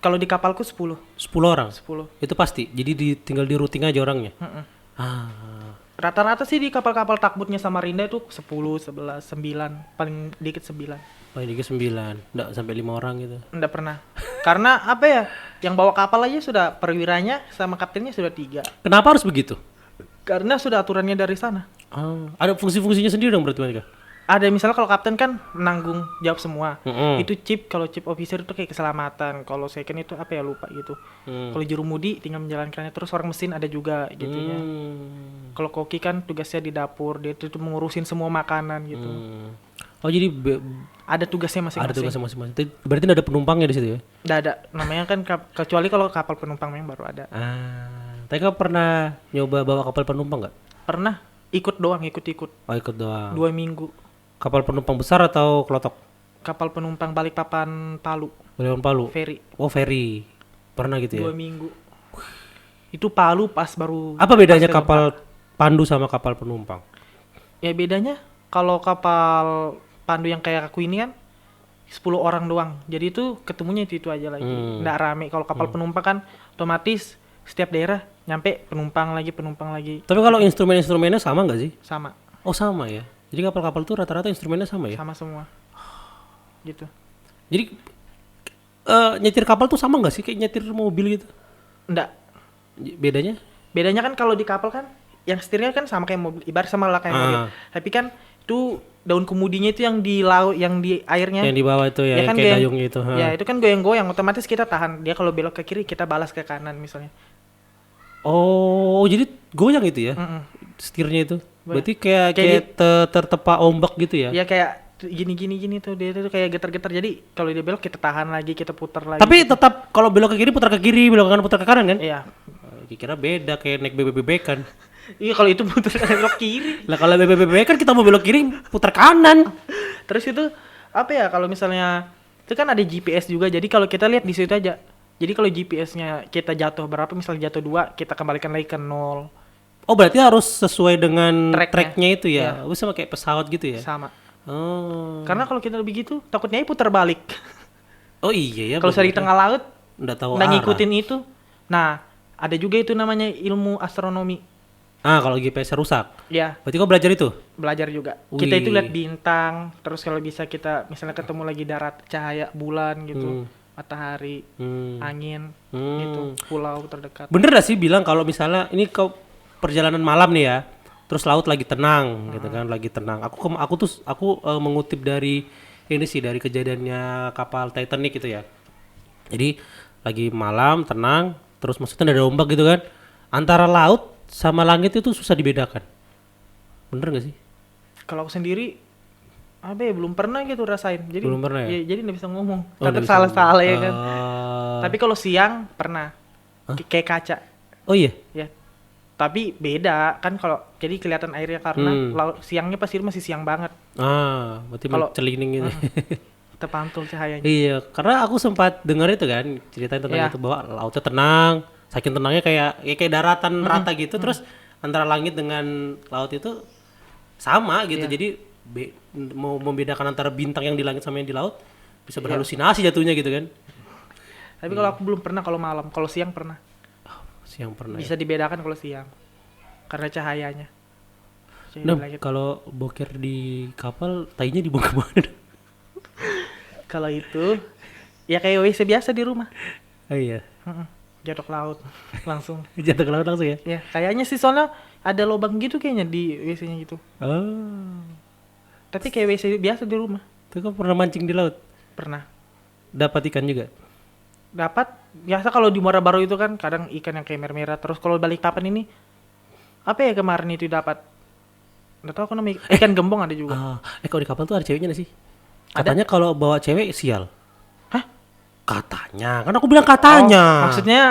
Kalau di kapalku 10. 10 orang? 10. Itu pasti? Jadi tinggal di routing aja orangnya? Rata-rata sih di kapal-kapal takbutnya Samarinda itu 10, 11, 9. Paling dikit 9. Paling dikit 9, nggak sampai 5 orang gitu? Nggak pernah. Karena apa ya, yang bawa kapal aja sudah perwiranya sama kaptennya sudah 3. Kenapa harus begitu? Karena sudah aturannya dari sana. Ada fungsi-fungsinya sendiri dong berarti mereka? Ada misalnya kalau kapten kan menanggung jawab semua. Mm-mm. Itu kalau chief officer itu kayak keselamatan. Kalau second itu apa ya lupa gitu. Kalau jurumudi tinggal menjalankannya, terus orang mesin ada juga gitunya. Kalau koki kan tugasnya di dapur, dia itu mengurusin semua makanan gitu. Oh jadi Ada tugasnya ada masing-masing. tugas masing-masing. Berarti nggak ada penumpangnya di situ ya? Nggak ada. Namanya kan kecuali kalau kapal penumpang memang baru ada. Tapi kamu pernah nyoba bawa kapal penumpang nggak? Pernah ikut doang, ikut-ikut. Oh ikut doang. 2 minggu. Kapal penumpang besar atau kelotok? Kapal penumpang Balikpapan Palu, Balikpapan Palu. ferry. Oh ferry. Pernah gitu ya? 2 minggu. Itu Palu pas baru. Apa bedanya pas kapal pandu sama kapal penumpang? Ya bedanya kalau kapal pandu yang kayak aku ini kan 10 orang doang. Jadi itu ketemunya itu aja lagi. Nggak rame. Kalau kapal penumpang kan otomatis setiap daerah nyampe penumpang lagi. Tapi kalau instrumen-instrumennya sama nggak sih? Sama. Oh sama ya. Jadi kapal-kapal tuh rata-rata instrumennya sama ya? Sama semua. Gitu. Jadi nyetir kapal tuh sama nggak sih kayak nyetir mobil gitu? Nggak. Bedanya? Bedanya kan kalau di kapal kan yang setirnya kan sama kayak mobil. Ibarat sama lah kayak mobil. Tapi kan itu daun kemudinya itu yang di laut, yang di airnya. Yang di bawah itu ya, yang kan kayak dayung gitu. Ya itu kan goyang-goyang, otomatis kita tahan. Dia kalau belok ke kiri kita balas ke kanan misalnya. Oh, jadi goyang itu ya? Setirnya itu? Berarti kayak tertepa ombak gitu ya? Ya kayak gini tuh dia tuh kayak getar-getar. Jadi kalau dia belok kita tahan lagi, kita putar lagi. Tapi tetap kalau belok ke kiri putar ke kiri, belok ke kanan putar ke kanan kan? Iya. Kira beda kayak naik bebek-bebekan. Iya kalau itu putar belok kiri. Lah kalau bebek-bebekan kita mau belok kiri putar kanan. Terus itu apa ya kalau misalnya itu kan ada GPS juga. Jadi kalau kita lihat di situ aja. Jadi kalau GPS-nya kita jatuh berapa, misalnya jatuh 2, kita kembalikan lagi ke 0. Oh berarti harus sesuai dengan Tracknya. tracknya itu ya? Oh, sama kayak pesawat gitu ya? Sama. Oh. Karena kalau kita begitu takutnya putar balik. Oh iya ya. Kalau di tengah laut nggak tahu nggak arah. ngikutin itu. Nah, ada juga itu namanya ilmu astronomi. Ah, kalau GPS rusak. Ya, Berarti kau belajar itu? belajar juga. Wih. Kita itu lihat bintang, terus kalau bisa kita misalnya ketemu lagi darat cahaya bulan gitu, matahari, angin, gitu, pulau terdekat. Bener gak sih bilang kalau misalnya ini kau perjalanan malam nih ya, terus laut lagi tenang gitu kan, lagi tenang. Aku mengutip dari ini sih, dari kejadiannya kapal Titanic gitu ya. Jadi lagi malam tenang, terus maksudnya ada ombak gitu kan. Antara laut sama langit itu susah dibedakan. Bener gak sih? Kalau aku sendiri, belum pernah gitu rasain. Jadi Belum pernah ya? jadi nggak bisa ngomong. Oh, Takut nggak bisa salah-salah ya ngomong. kan. Tapi kalau siang pernah, kayak kaca, Oh iya. ya. Tapi beda kan kalau jadi kelihatan airnya karena siangnya pasti masih siang banget, Ah, berarti Kalau- mencelining gitu. terpantul cahayanya. Iya, karena aku sempat dengar itu kan, ceritain tentang Iya. itu bahwa lautnya tenang, saking tenangnya kayak daratan rata gitu, terus antara langit dengan laut itu sama gitu. Iya. Jadi mau membedakan antara bintang yang di langit sama yang di laut bisa berhalusinasi jatuhnya gitu kan. Tapi kalau aku belum pernah kalau malam, kalau siang pernah. Siang pernah. Bisa dibedakan kalau siang karena cahayanya. Cahaya Nah, langit. kalau boker di kapal, tainya dibuang kemana? Kalau itu ya kayak WC biasa di rumah. Oh iya, Jatuh ke laut langsung. jatuh ke laut langsung ya. Ya, kayaknya sih soalnya ada lubang gitu kayaknya di WC-nya gitu. Oh, Tapi kayak WC biasa di rumah. itu kau pernah mancing di laut? Pernah. Dapat ikan juga? Dapat biasa kalau di Muara Baru itu kan kadang ikan yang kayak merah-merah. Terus kalau balik papan ini apa ya kemarin itu dapat? Nggak tahu aku namanya ikan gembong ada juga. Kalau di kapal tuh ada ceweknya gak sih? Ada. Katanya kalau bawa cewek sial. Hah? Katanya, kan aku bilang katanya. Oh, maksudnya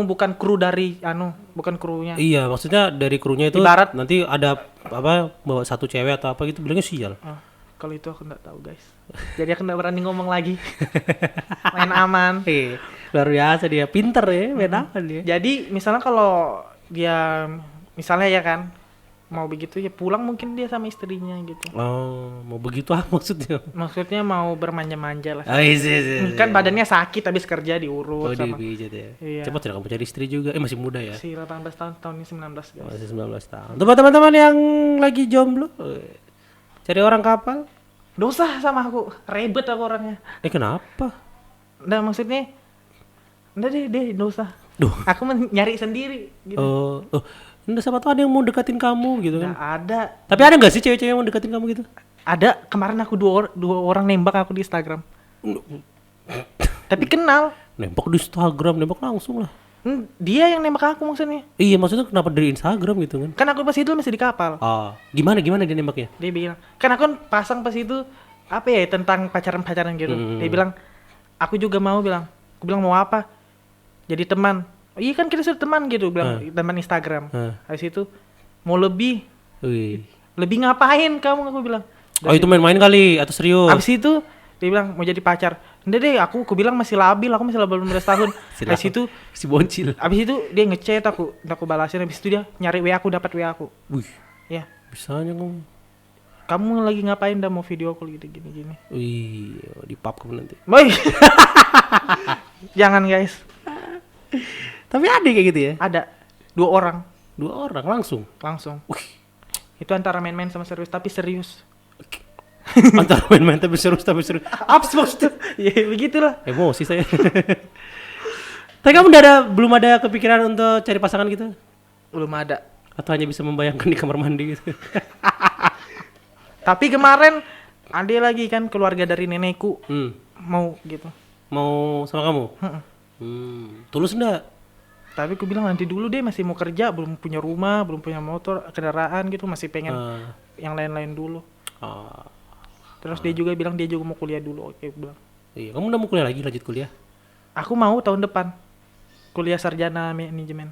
bukan kru dari bukan krunya. Iya, maksudnya dari krunya itu Ibarat- nanti ada apa bawa satu cewek atau apa gitu bilangnya sial. Oh, kalau itu aku nggak tahu guys. Jadi aku nggak berani ngomong lagi. Main aman. Luar biasa dia, pinter ya, main apa dia. Jadi misalnya kalau dia misalnya ya kan mau begitu ya pulang mungkin dia sama istrinya gitu. Oh, mau begitu apa maksudnya? Maksudnya mau bermanja-manja lah. Iya. Kan badannya sakit habis kerja diurut Oh, sama dipijat ya. Iya. Cepat ya kamu cari istri juga. Masih muda ya. si 18 tahun ini 19 guys. Masih 19 tahun. Untuk teman-teman yang lagi jomblo, cari orang kapal. Dosa sama aku, ribet aku orangnya. Kenapa? Nah maksudnya udah deh dosa. Duh. Aku nyari sendiri gitu. Oh, enggak, siapa tahu ada yang mau deketin kamu gitu kan. Nggak ada. Tapi ada nggak sih cewek-cewek yang mau deketin kamu gitu? Ada kemarin aku dua orang nembak aku di Instagram. Tapi kenal. Nembak di Instagram, nembak langsung lah. Dia yang nembak aku maksudnya. Iya, maksudnya kenapa dari Instagram gitu kan? Kan aku pas itu masih di kapal. Gimana dia nembaknya? Dia bilang, kan aku kan pasang pas itu apa ya tentang pacaran-pacaran gitu. Dia bilang, aku juga mau bilang. Aku bilang mau apa? Jadi teman. Oh, iya kan kita sudah teman gitu, bilang teman Instagram. Habis itu mau lebih. Wih. Lebih ngapain kamu aku bilang. Oh, itu main-main kali atau serius? Habis itu dia bilang mau jadi pacar. Udah deh, aku bilang masih labil, aku masih labil 15 tahun. Habis itu si boncil. habis itu dia ngechat aku balasin, habis itu dia nyari WA aku, dapat WA aku. Wih, Ya, bisanya kamu. kamu lagi ngapain dah mau video call gitu gini. Wih, di pub kamu nanti. Boy. Jangan guys. Tapi ada kayak gitu ya? Ada 2 orang 2 orang langsung. langsung. Wih. Itu antara main-main sama serius, tapi serius. Antara main-main tapi serius. Apa sih maksudnya? Ya begitulah. Emosi saya. Tapi kamu belum ada kepikiran untuk cari pasangan gitu? Belum ada. Atau hanya bisa membayangkan di kamar mandi gitu? Tapi kemarin ada lagi kan keluarga dari nenekku mau gitu. Mau sama kamu? Tulus enggak? Tapi aku bilang nanti dulu deh, masih mau kerja, belum punya rumah, belum punya motor, kendaraan gitu, masih pengen yang lain-lain dulu. Terus dia juga bilang dia juga mau kuliah dulu. Oke, aku bilang. Iya, kamu udah mau kuliah lagi, lanjut kuliah? Aku mau tahun depan kuliah sarjana manajemen.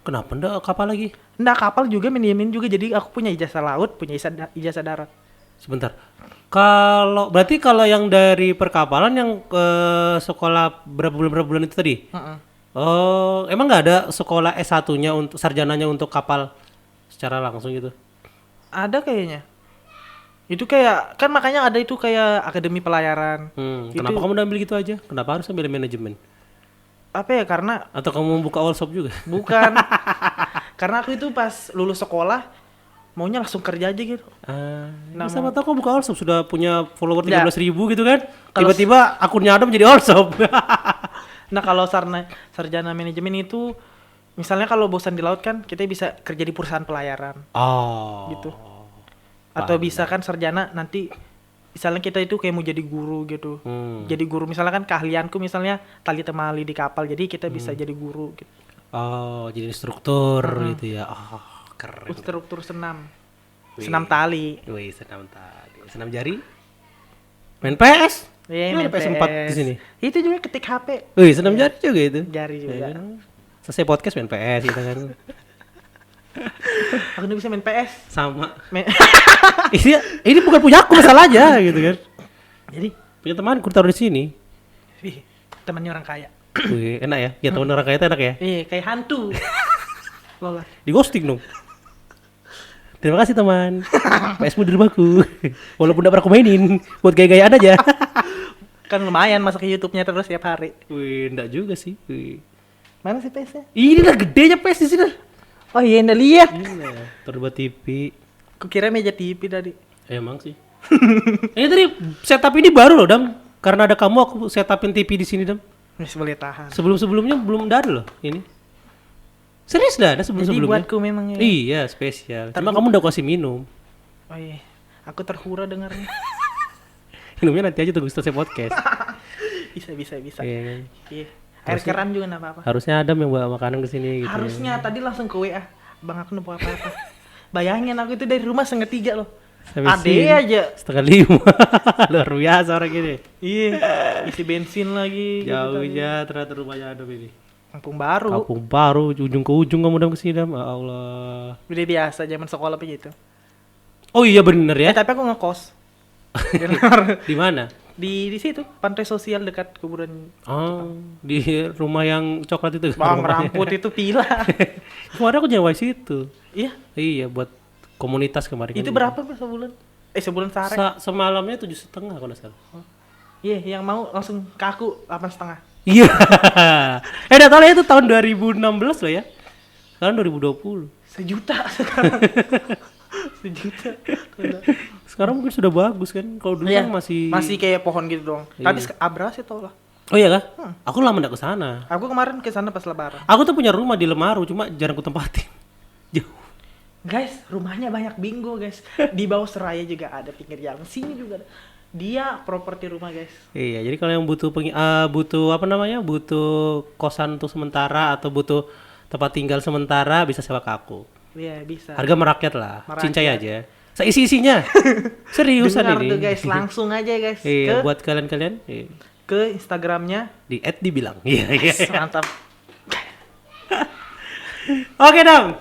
Kenapa enggak kapal lagi? Nggak, kapal juga manajemen juga, jadi aku punya ijazah laut, punya ijazah darat. Sebentar. Berarti kalau yang dari perkapalan yang ke sekolah berapa bulan itu tadi? Oh, emang nggak ada sekolah S1-nya untuk sarjananya untuk kapal secara langsung gitu? Ada kayaknya. Itu kayak kan makanya ada itu kayak akademi pelayaran. Kenapa kamu udah ambil gitu aja? Kenapa harus ambil manajemen? Apa ya, karena Atau kamu buka all shop juga? bukan. Karena aku itu pas lulus sekolah maunya langsung kerja aja gitu. Nah, sama tahu kamu buka all shop sudah punya follower Ya. 13.000 gitu kan? Kalau Tiba-tiba akunnya Adam jadi all shop. Nah, kalau sarjana manajemen itu misalnya kalau bosan di laut kan kita bisa kerja di perusahaan pelayaran Oh. gitu. Atau bisa kan sarjana nanti misalnya kita itu kayak mau jadi guru gitu. Jadi guru misalnya kan keahlianku misalnya tali temali di kapal, jadi kita bisa jadi guru gitu. Oh, jadi instruktur gitu ya. Oh, keren. Instruktur senam. Wih. Senam tali. Wih, senam tadi. Senam jari? Main PS? Iya, Ada main PS4 di sini. Itu juga ketik HP. Wih, senam jari juga itu. Jari juga. Ya kan? Selesai podcast main PS gitu kan. Aku udah bisa main PS. Sama. Main- ini bukan punya aku masalahnya gitu kan. Jadi, Punya temanku taruh di sini. wih, temannya orang kaya. Wih, enak ya? Ya teman orang kaya itu enak ya? Iya, kayak hantu. Lola. Di ghosting dong. Terima kasih teman. PS-mu di rumahku. Walaupun gak pernah aku mainin, buat gaya-gayaan aja. Kan lumayan masuk ke YouTube-nya terus tiap hari. Wih, enggak juga sih. Wih. Mana sih PS-nya? Ini lah gedenya PS di sini. Oh iya, udah lihat. Iya, terbuat TV. Kukira meja TV tadi. Emang sih. Ini tadi setup ini baru loh, Dam. Karena ada kamu aku setupin TV di sini, Dam. Wis boleh tahan. Sebelum-sebelumnya belum ada loh ini. Serius dah, ada Jadi sebelum-sebelumnya. buatku memang ya. Iya, spesial. Cuma kamu udah kasih minum. Oh iya. Aku terhura dengarnya. Minumnya nanti aja tunggu selesai podcast. bisa. Iya kan? Iya. Air keran juga enggak apa-apa. Harusnya Adam yang bawa makanan ke sini gitu. Harusnya tadi langsung ke WA. Bang aku nemu apa-apa. Bayangin aku itu dari rumah 4:30 loh. Sampai Ade sini aja. 4:30. Luar biasa orang ini. Iya. Isi bensin lagi. gitu tadi. Jauhnya ternyata rumahnya Adam ini. Kampung baru. Kampung baru, ujung ke ujung kamu Dam kesini Dam. Ya Allah. Udah biasa zaman sekolah begitu. Oh iya bener ya. Tapi aku ngekos. Di mana? di situ pantai sosial dekat kuburan. Oh, di rumah yang coklat itu. Bang Rumahnya. rambut itu pila. Kemarin aku nyewa situ. Iya. Iya, buat komunitas kemarin. Itu berapa Pak sebulan? Sebulan sehari. Semalamnya 7,5 kalau nggak salah. Iya, yang mau langsung ke aku 8,5. Iya. Udah tahu lah itu tahun 2016 loh ya. Sekarang 2020. Sejuta sekarang. Sejuta. Sekarang mungkin sudah bagus kan. Kalau dulu Iya, kan masih kayak pohon gitu doang. Iya. Tapi abras itu lah. Oh iya kah? Aku lama nggak ke sana. Aku kemarin ke sana pas lebaran. Aku tuh punya rumah di Lemaru, cuma jarang ku tempatin. Jauh. Guys, rumahnya banyak bingo, guys. Di bawah Seraya juga ada, pinggir jalan sini juga ada. Dia properti rumah, guys. Iya, jadi kalau yang butuh butuh apa namanya? Butuh kosan untuk sementara atau butuh tempat tinggal sementara bisa sewa ke aku. Iya, bisa. Harga merakyat lah, Merakyat. cincai aja. Seisi-isinya. Seriusan Dengar ini. tuh, guys, langsung aja, guys. Iya, ke buat kalian-kalian ke Instagramnya. di @dibilang. Iya, iya. Mantap. Oke, Dam.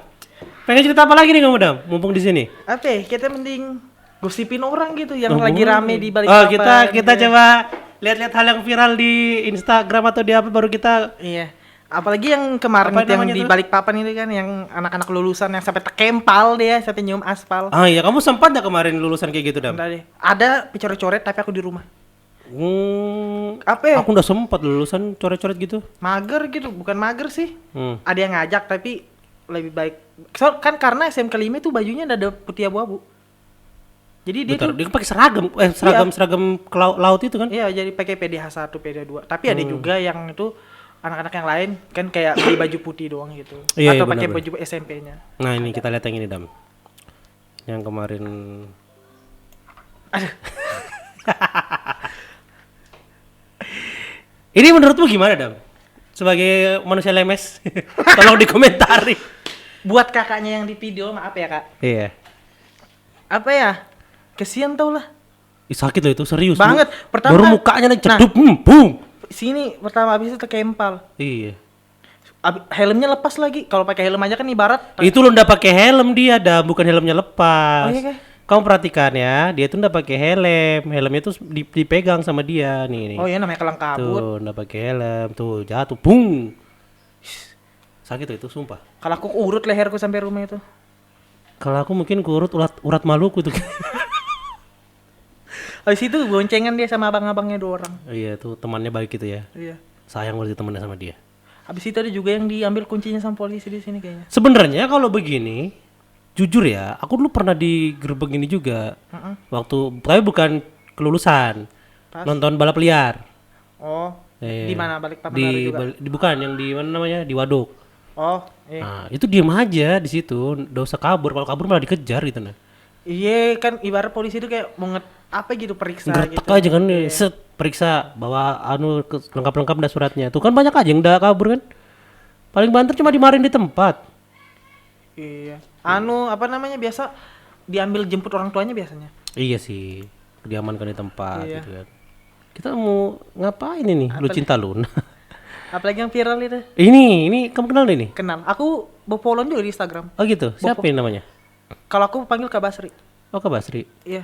Pengen cerita apa lagi nih kamu, Dam? Mumpung di sini. Apa ya, kita mending gosipin orang gitu yang Oh, lagi boleh. rame di balik Oh, papan, kita gitu. coba lihat-lihat hal yang viral di Instagram atau di apa baru kita. Iya. Apalagi yang kemarin Apa itu yang namanya di tuh? balik papan itu kan yang anak-anak lulusan yang sampai tekempal dia, sampai nyium aspal. Ah iya, kamu sempat nggak kemarin lulusan kayak gitu, Dam? Bentar deh. Ada coret-coret tapi aku di rumah. Apa ya? Aku udah sempat lulusan coret-coret gitu. Mager gitu, bukan mager sih. Hmm. Ada yang ngajak tapi lebih baik. So, kan karena SMK 5 itu bajunya ada putih abu-abu. Jadi dia Bentar, tuh dia pakai seragam ke laut itu kan? iya jadi pakai PDH 1, PDH 2. Tapi ada juga yang itu anak-anak yang lain kan kayak beli baju putih doang gitu. Iya, Atau iya, pakai benar-benar. baju SMP-nya. Nah, ini kita lihat yang ini, Dam. Yang kemarin Ini menurutmu gimana, Dam? Sebagai manusia lemes, tolong dikomentari. Buat kakaknya yang di video, maaf ya kak. Iya. Apa ya? Kesian tau lah. Ih, sakit loh itu, serius. Banget. Bu. Pertama- baru mukanya nih Nah. cedup, boom. Sini pertama habis itu tekempal. Iya. Helmnya lepas lagi. Kalau pakai helm aja kan ibarat. Itu lo udah pakai helm dia, Dam, bukan helmnya lepas. Oh, iya, kah? Kamu perhatikan ya, dia tuh udah pakai helm. Helmnya tuh dipegang sama dia nih. Oh iya namanya kelang kabut. Tuh, udah pakai helm, tuh jatuh, bung. Sakit tuh itu, sumpah. Kalau aku urut leherku sampai rumah itu. Kalau aku mungkin kurut urat Maluku tuh. Habis itu boncengan dia sama abang-abangnya 2 orang. Iya, tuh temannya baik gitu ya. Iya. Sayang banget temannya sama dia. Habis itu ada juga yang diambil kuncinya sama polisi di sini kayaknya. Sebenarnya kalau begini, jujur ya, aku dulu pernah digerebek ini juga. Waktu, tapi bukan kelulusan, Pas? nonton balap liar. Oh, Iya. di mana Balikpapan Di, ada juga? bukan yang di mana namanya, di Waduk. Oh, iya. Nah, itu diem aja di situ, nggak usah kabur. Kalau kabur malah dikejar gitu nah. Iya kan ibarat polisi itu kayak mau apa gitu periksa Gertak gitu. aja kan, Iya. set periksa bawa anu lengkap-lengkap dah suratnya. Tuh kan banyak aja yang udah kabur kan. Paling banter cuma dimarahin di tempat. Iya. Anu apa namanya biasa diambil jemput orang tuanya biasanya. Iya sih, diamankan di tempat Iya. gitu kan. Kita mau ngapain ini? Lu cinta Luna. Apalagi yang viral itu. ini kamu kenal ini? Kenal. Aku follow juga di Instagram. Oh gitu. Siapa ini namanya? Kalau aku panggil Kak Basri. Oh Kak Basri. Iya.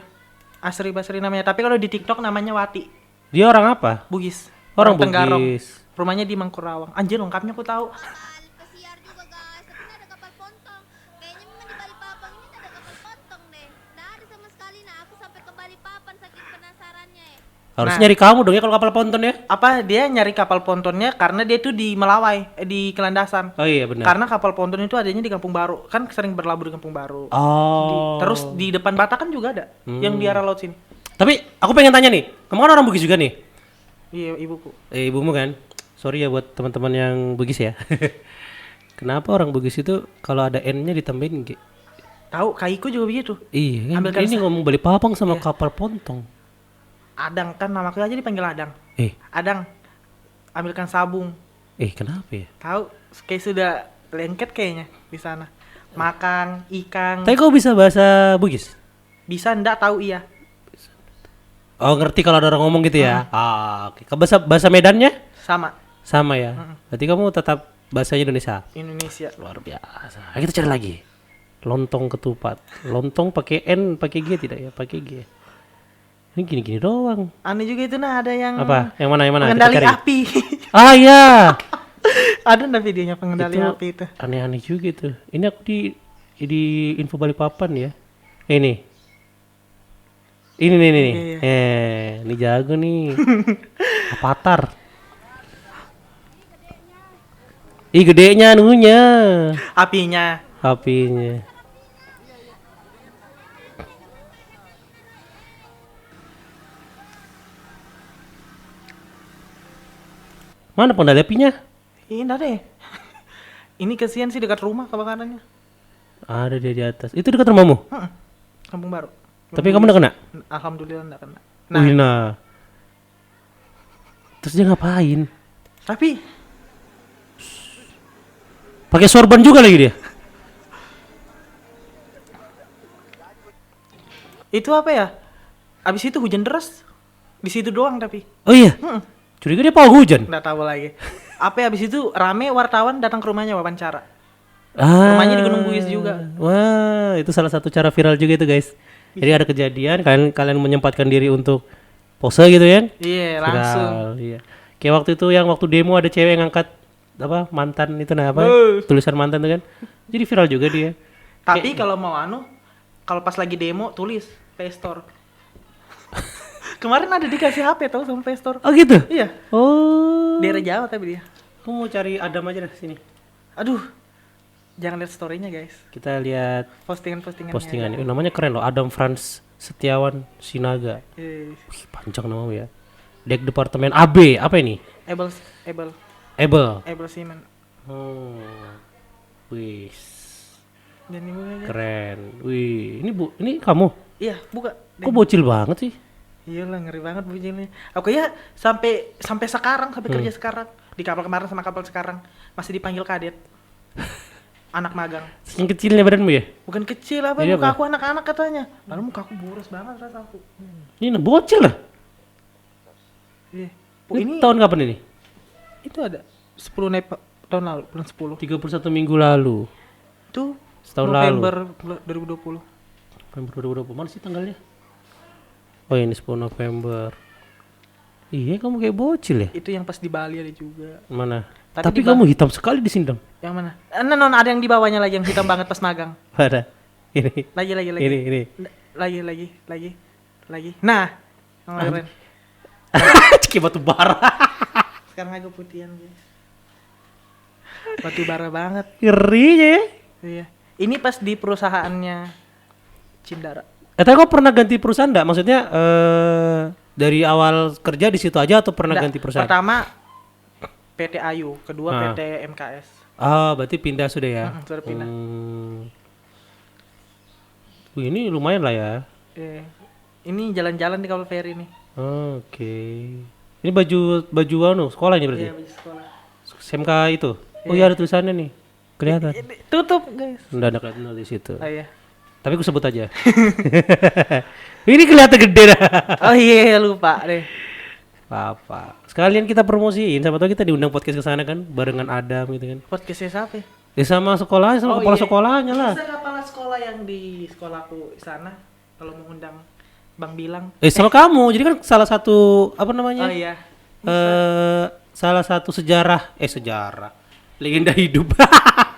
Asri Basri namanya. Tapi kalau di TikTok namanya Wati. Dia orang apa? Bugis. Orang Tenggarong. Bugis. Rumahnya di Mangkurawang. Anjir lengkapnya aku tahu. Kapal pesiar juga guys, tapi nggak ada kapal pontong. Kayaknya memang di Balikpapan ini nggak ada kapal pontong deh. Nggak ada sama sekali. Nah aku sampai ke Balikpapan saking penasarannya ya. Harusnya Nah. nyari kamu dong ya kalau kapal ponton ya. Apa dia nyari kapal pontonnya karena dia tuh di Melawai, di Kelandasan. Oh iya benar. Karena kapal ponton itu adanya di Kampung Baru. Kan sering berlabuh di Kampung Baru. Oh. Terus di depan Batak kan juga ada yang di arah laut sini. Tapi aku pengen tanya nih, kamu kan orang Bugis juga nih? Iya, ibuku. Ibumu kan? Sorry ya buat teman-teman yang Bugis ya. Kenapa orang Bugis itu kalau ada N-nya ditambahin G? Tahu, Kaiku juga begitu. Iya kan? Ambilkan Ini ngomong Balikpapan sama kapal pontong. Adang kan namaku aja dipanggil Adang. Eh, Adang, ambilkan sabung. kenapa ya? Tahu, kayak sudah lengket kayaknya di sana. Makan ikan. Tapi kau bisa bahasa Bugis? Bisa ndak tahu iya. Oh ngerti kalau ada orang ngomong gitu ya? Oke. Bahasa Medannya? Sama Sama ya? Berarti kamu tetap bahasanya Indonesia? Indonesia. Luar biasa. Ayo kita cari lagi. Lontong ketupat. Lontong pakai N, pakai G tidak ya? Pakai G. Ini gini-gini doang. Aneh juga itu nah ada yang Apa? Yang mana? Yang mana? Kita pengendali cari. api. Ah iya. Ada ndak videonya pengendali Itu api itu? aneh-aneh juga tuh. Ini aku di info Balikpapan ya. Ini. Ini nih. Iya. Ini jago nih. Avatar. Ih gedenya anunya. Apinya. HP-nya. Mana pengendali apinya? Ini ndak deh. Ini kesian sih dekat rumah kebakarannya. Ada dia di atas. Itu dekat rumahmu? Kampung Baru. Tapi kamu udah kena? Alhamdulillah ndak kena. Nah. Nah. Terus dia ngapain? Tapi Pakai sorban juga lagi dia. itu apa ya? Abis itu hujan deras. Di situ doang tapi. Oh iya. Curiga dia pawang hujan. Nggak tahu lagi. Apa ya, abis itu rame wartawan datang ke rumahnya wawancara. Ah. Rumahnya di Gunung Bugis juga. Wah, itu salah satu cara viral juga itu, guys. Jadi ada kejadian kalian menyempatkan diri untuk pose gitu kan? Iya, langsung. Viral, iya. Kayak waktu itu yang waktu demo ada cewek yang ngangkat apa mantan itu nah apa tulisan mantan itu kan. Jadi viral juga dia. Tapi kalau mau kalau pas lagi demo tulis Pestor. Kemarin ada dikasih HP tau sama Pestor. Oh gitu. Iya, Oh. daerah Jawa tapi dia. Aku mau cari Adam aja dah sini. Aduh, jangan lihat story-nya guys. Kita lihat Postingan-postingannya. postingannya. Namanya keren loh, Adam Franz Setiawan Sinaga. Eh, Wih, panjang namanya ya. Dek Departemen AB, apa ini? Able Able. Simen. Wih, Dan ibu aja. keren. Wih, ini kamu? Iya, buka. Kok bocil banget sih? Iyalah, ngeri banget bujilnya. Aku ya sampai sekarang, sampai kerja sekarang. Di kapal kemarin sama kapal sekarang masih dipanggil kadet. Anak magang. Saking kecilnya badanmu ya? Bukan kecil apa, Iya, muka apa? aku anak-anak katanya. Lalu muka aku boros banget rasa aku. Ini bocil lah. Iya. Ini tahun kapan ini? Itu ada 10 tahun lalu, bulan 10. 31 minggu lalu. Itu Setahun November 2020. November 2020. Mana sih tanggalnya? Oh ini 10 November. Iya kamu kayak bocil ya? Itu yang pas di Bali ada juga. Mana? Tapi Tapi di kamu hitam sekali di sindang. Yang mana? Non ada yang di bawahnya lagi yang hitam banget pas magang. Ada. Ini. Lagi. Ini. Lagi. Nah, yang keren. Ciki batu bara. Sekarang agak putihan guys. Batu bara banget. Ngerinya ya. Iya. Ini pas di perusahaannya Cindara. Tapi kau pernah ganti perusahaan enggak? Maksudnya dari awal kerja di situ aja atau pernah Nggak, ganti perusahaan? Pertama PT Ayu, kedua Ah. PT MKS. Berarti pindah sudah ya? Sudah pindah. Wih, ini lumayan lah ya. Iya. Ini jalan-jalan di kapal feri nih. Oke. Ini baju anu sekolah ini berarti? Iya, baju sekolah. SMK itu. Oh iya ada tulisannya nih. Kelihatan. Ini tutup, guys. Udah ada kelihatan di situ. Oh iya. Tapi aku sebut aja. Ini kelihatan gede dah. Oh iya, lupa deh. Apa? Sekalian kita promosiin, siapa tahu kita diundang podcast ke sana kan barengan Adam gitu kan. Podcastnya siapa? Ya? Ya sama sekolah, sama kepala iya. sekolahnya lah. Bisa kepala sekolah yang di sekolahku sana kalau mau undang Bang Bilang. Sama kamu. Jadi kan salah satu apa namanya? Oh iya. Salah satu sejarah legenda hidup.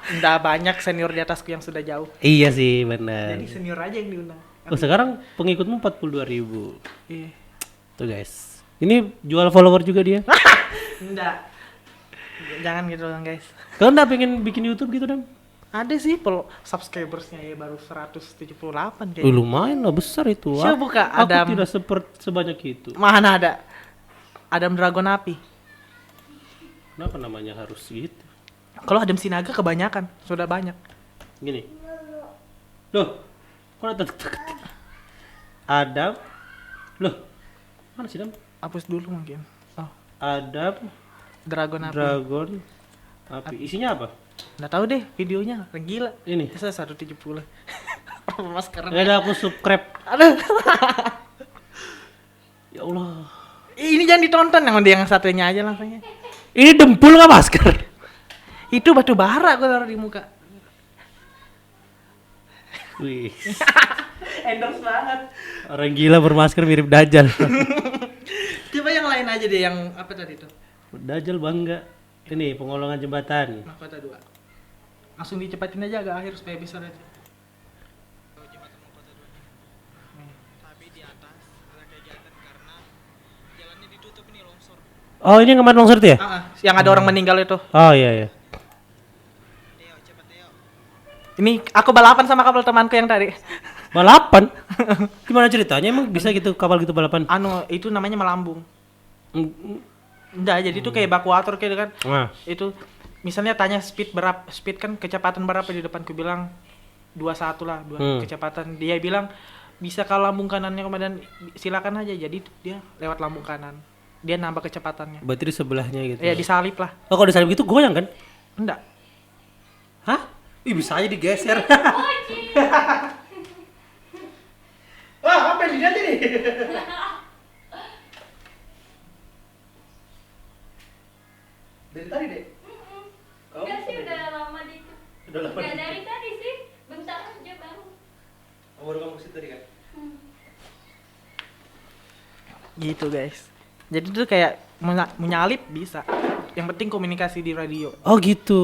Nggak banyak senior di atasku yang sudah jauh. Iya sih benar. Jadi senior aja yang diundang. Oh sekarang pengikutmu 42.000. Iya. Tuh guys. Ini jual follower juga dia. Enggak. Jangan gitu dong, guys. Kau enggak pengen bikin YouTube gitu, Dam? Ada sih subscribersnya ya baru 178 kayaknya. Lumayan lah besar itu. Siapa buka Aku Adam? tidak sebanyak itu. Mana ada? Adam Dragon Api. Kenapa namanya harus gitu? Kalau Adam Sinaga kebanyakan, sudah banyak. Gini. Loh. Kok ada tek-tek? Adam. Loh. Mana sih, Dam? Hapus dulu mungkin. Oh, Adam Dragon Api. Dragon Api. Isinya apa? Nggak tahu deh videonya, gila. Ini. Bisa 170. Maskeran. Ya udah aku subscribe. Aduh. Ya Allah. Ini jangan ditonton yang satunya aja langsungnya. Ini dempul nggak masker? Itu batu bara aku taruh di muka. Wih. Endorse banget. Orang gila bermasker mirip Dajjal. Coba yang lain aja deh, yang apa tadi tuh? Dajjal bangga. Ini pengolongan jembatan. Mahkota 2. Langsung dicepatin aja agak akhir supaya bisa aja. Tapi di atas ada kegiatan karena jalannya ditutup nih longsor. Oh ini yang kemarin longsor tuh ya? Yang ada orang meninggal itu. Oh iya iya. Teo, cepat Teo. Ini aku balapan sama kapal temanku yang tadi. Balapan? Gimana ceritanya emang bisa gitu kapal gitu balapan? Itu namanya melambung. Mm, Enggak, jadi itu kayak evakuator kayak kan. Nah, Itu misalnya tanya speed berapa, speed kan kecepatan berapa di depanku bilang 21 lah, kecepatan. Dia bilang bisa kalau lambung kanannya kemudian silakan aja. Jadi dia lewat lambung kanan. Dia nambah kecepatannya. berarti di sebelahnya gitu. Ya disalip lah. Oh kalau disalip gitu goyang kan? Enggak. Hah? Ih bisa aja digeser. Wah, apa yang dilihat ini? Dari tadi deh. Enggak sih udah lama di Udah lama Enggak di- dari tadi sih, bentar aja baru. Oh, baru kamu situ tadi kan? Gitu guys. Jadi tuh kayak menyalip bisa. Yang penting komunikasi di radio. Oh gitu.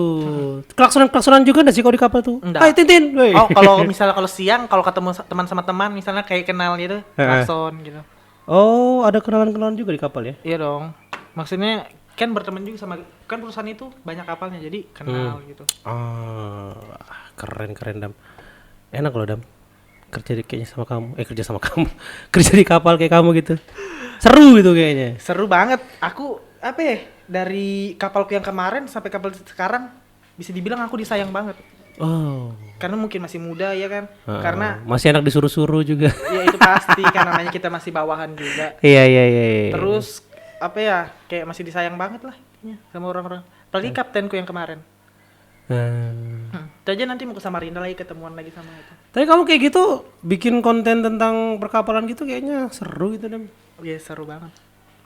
Klaksonan juga nggak sih kalau di kapal tuh? Enggak. Hai Tintin. Woi. Oh, kalau misalnya kalau siang kalau ketemu teman sama teman misalnya kayak kenal gitu, klakson gitu. Oh, ada kenalan-kenalan juga di kapal ya? Iya dong. Maksudnya kan berteman juga sama kan perusahaan itu banyak kapalnya jadi kenal gitu. Oh, keren Dam. Enak loh Dam. Kayaknya sama kamu. Kerja sama kamu. Kerja di kapal kayak kamu gitu. Seru gitu kayaknya. Seru banget. Aku apa ya? Dari kapalku yang kemarin sampai kapal sekarang bisa dibilang aku disayang banget. Oh. Karena mungkin masih muda ya kan. Karena masih enak disuruh-suruh juga. ya itu pasti kan namanya kita masih bawahan juga. Iya. Terus apa ya? Kayak masih disayang banget lah ya, sama orang-orang. Apalagi kaptenku yang kemarin. Itu aja nanti mau ke Samarinda lagi ketemuan lagi sama itu. Tapi kamu kayak gitu bikin konten tentang perkapalan gitu kayaknya seru gitu Dam. Iya seru banget.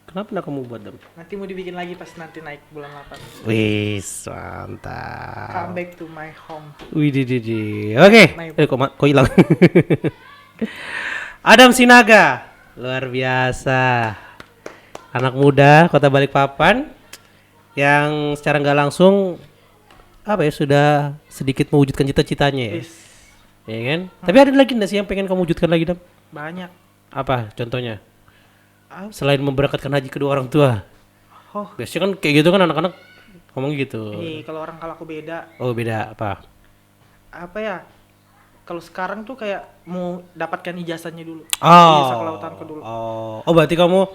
Kenapa enggak kamu buat Dam? Nanti mau dibikin lagi pas nanti naik bulan 8. Wis, mantap. Come back to my home. Widih. Oke. My- Kok hilang? Adam Sinaga. Luar biasa. Anak muda Kota Balikpapan yang secara nggak langsung apa ya sudah sedikit mewujudkan cita-citanya ya. Yes. Ya kan? Tapi ada lagi nggak sih yang pengen kamu wujudkan lagi, Dam? Banyak. Apa contohnya? Ah, Selain memberangkatkan haji kedua orang tua. Oh, Biasanya kan kayak gitu kan anak-anak ngomong gitu. Kalau aku beda. Oh beda apa? Apa ya? Kalau sekarang tuh kayak mau dapatkan ijazahnya dulu. Oh. Ijazah kelautanku dulu. Oh berarti kamu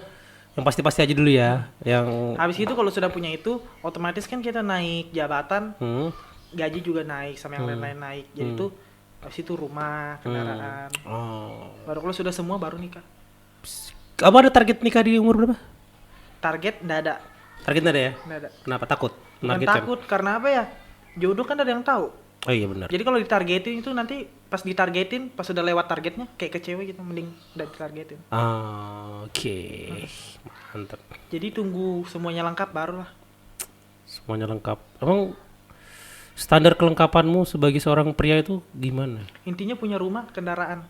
yang pasti-pasti aja dulu ya. Yang Habis itu kalau sudah punya itu, otomatis kan kita naik jabatan, hmm. gaji juga naik sama yang lain-lain naik. Jadi tuh habis itu rumah, kendaraan. Oh. Baru kalau sudah semua baru nikah. Kamu ada target nikah di umur berapa? Target nggak ada, Targetnya ada ya? nggak ada. Kenapa takut? Bukan Menargetkan? takut karena apa ya? Jodoh kan ada yang tahu. Oh iya benar. Jadi kalau ditargetin itu nanti pas ditargetin, pas sudah lewat targetnya kayak ke cewek gitu, mending udah ditargetin. Oke. Mantap. Jadi tunggu semuanya lengkap baru lah. Semuanya lengkap. Emang standar kelengkapanmu sebagai seorang pria itu gimana? Intinya punya rumah, kendaraan,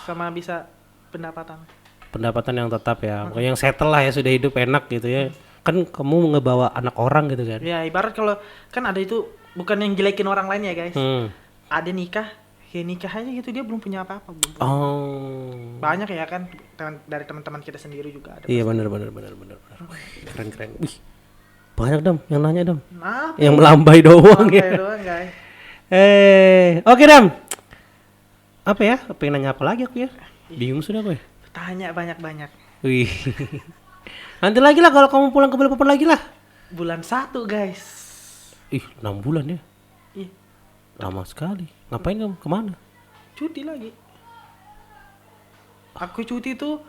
sama bisa pendapatan. Pendapatan yang tetap ya. Pokoknya yang settle lah ya, sudah hidup enak gitu ya. Kan kamu ngebawa anak orang gitu kan. Ya ibarat kalau kan ada itu, bukan yang jelekin orang lain ya guys. Ada nikah, ya nikah aja gitu, dia belum punya apa-apa. Oh. Banyak ya kan, dari teman-teman kita sendiri juga ada. Iya benar. Keren. Wih. Banyak Dam yang nanya Dam. Nah, Yang melambai doang kayak ya. doang guys. Oke Dam. Apa ya? Pengen nanya apa lagi aku ya? Bingung sudah gue. Tanya banyak-banyak. Wih. Nanti lagi lah kalau kamu pulang ke Balikpapan lagi lah. Bulan 1 guys. Ih, 6 bulan ya. Ih, Lama sekali. Ngapain kamu? Kemana? cuti lagi. Aku cuti tuh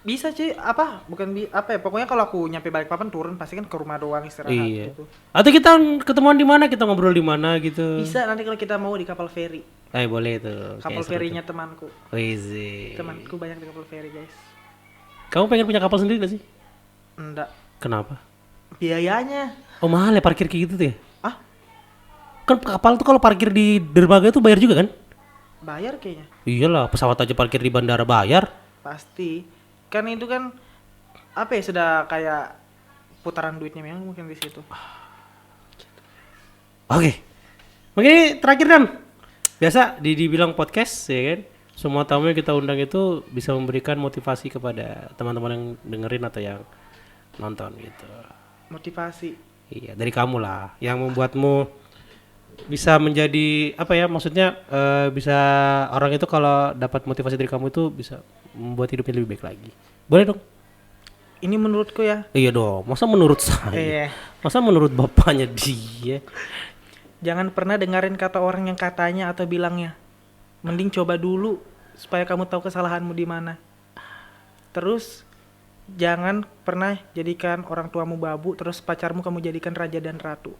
bisa sih apa? Apa ya? Pokoknya kalau aku nyampe Balikpapan turun pasti kan ke rumah doang istirahat Iya. gitu. Atau kita ketemuan di mana? Kita ngobrol di mana gitu. Bisa nanti kalau kita mau di kapal feri. Boleh tuh. Kapal ferinya temanku. Wih. Temanku banyak di kapal feri guys. Kamu pengen punya kapal sendiri gak sih? Enggak. Kenapa? Biayanya. Oh mahal ya parkir kayak gitu tuh ya? Ah, Kan kapal tuh kalau parkir di dermaga itu bayar juga kan? bayar kayaknya. Iyalah, pesawat aja parkir di bandara bayar. Pasti. Kan itu kan apa ya, sudah kayak putaran duitnya memang mungkin di situ. Oke. Mungkin terakhir Dam. Biasa dibilang podcast ya kan. Semua tamu yang kita undang itu bisa memberikan motivasi kepada teman-teman yang dengerin atau yang nonton gitu. Motivasi. Iya, dari kamu lah yang membuatmu bisa menjadi apa ya? Maksudnya bisa orang itu kalau dapat motivasi dari kamu itu bisa membuat hidupnya lebih baik lagi. Boleh dong? Ini menurutku ya. Iya dong. Masa menurut saya? Iya. Masa menurut bapaknya dia? Jangan pernah dengerin kata orang yang katanya atau bilangnya. Mending coba dulu supaya kamu tahu kesalahanmu di mana. Terus jangan pernah jadikan orang tuamu babu, terus pacarmu kamu jadikan raja dan ratu.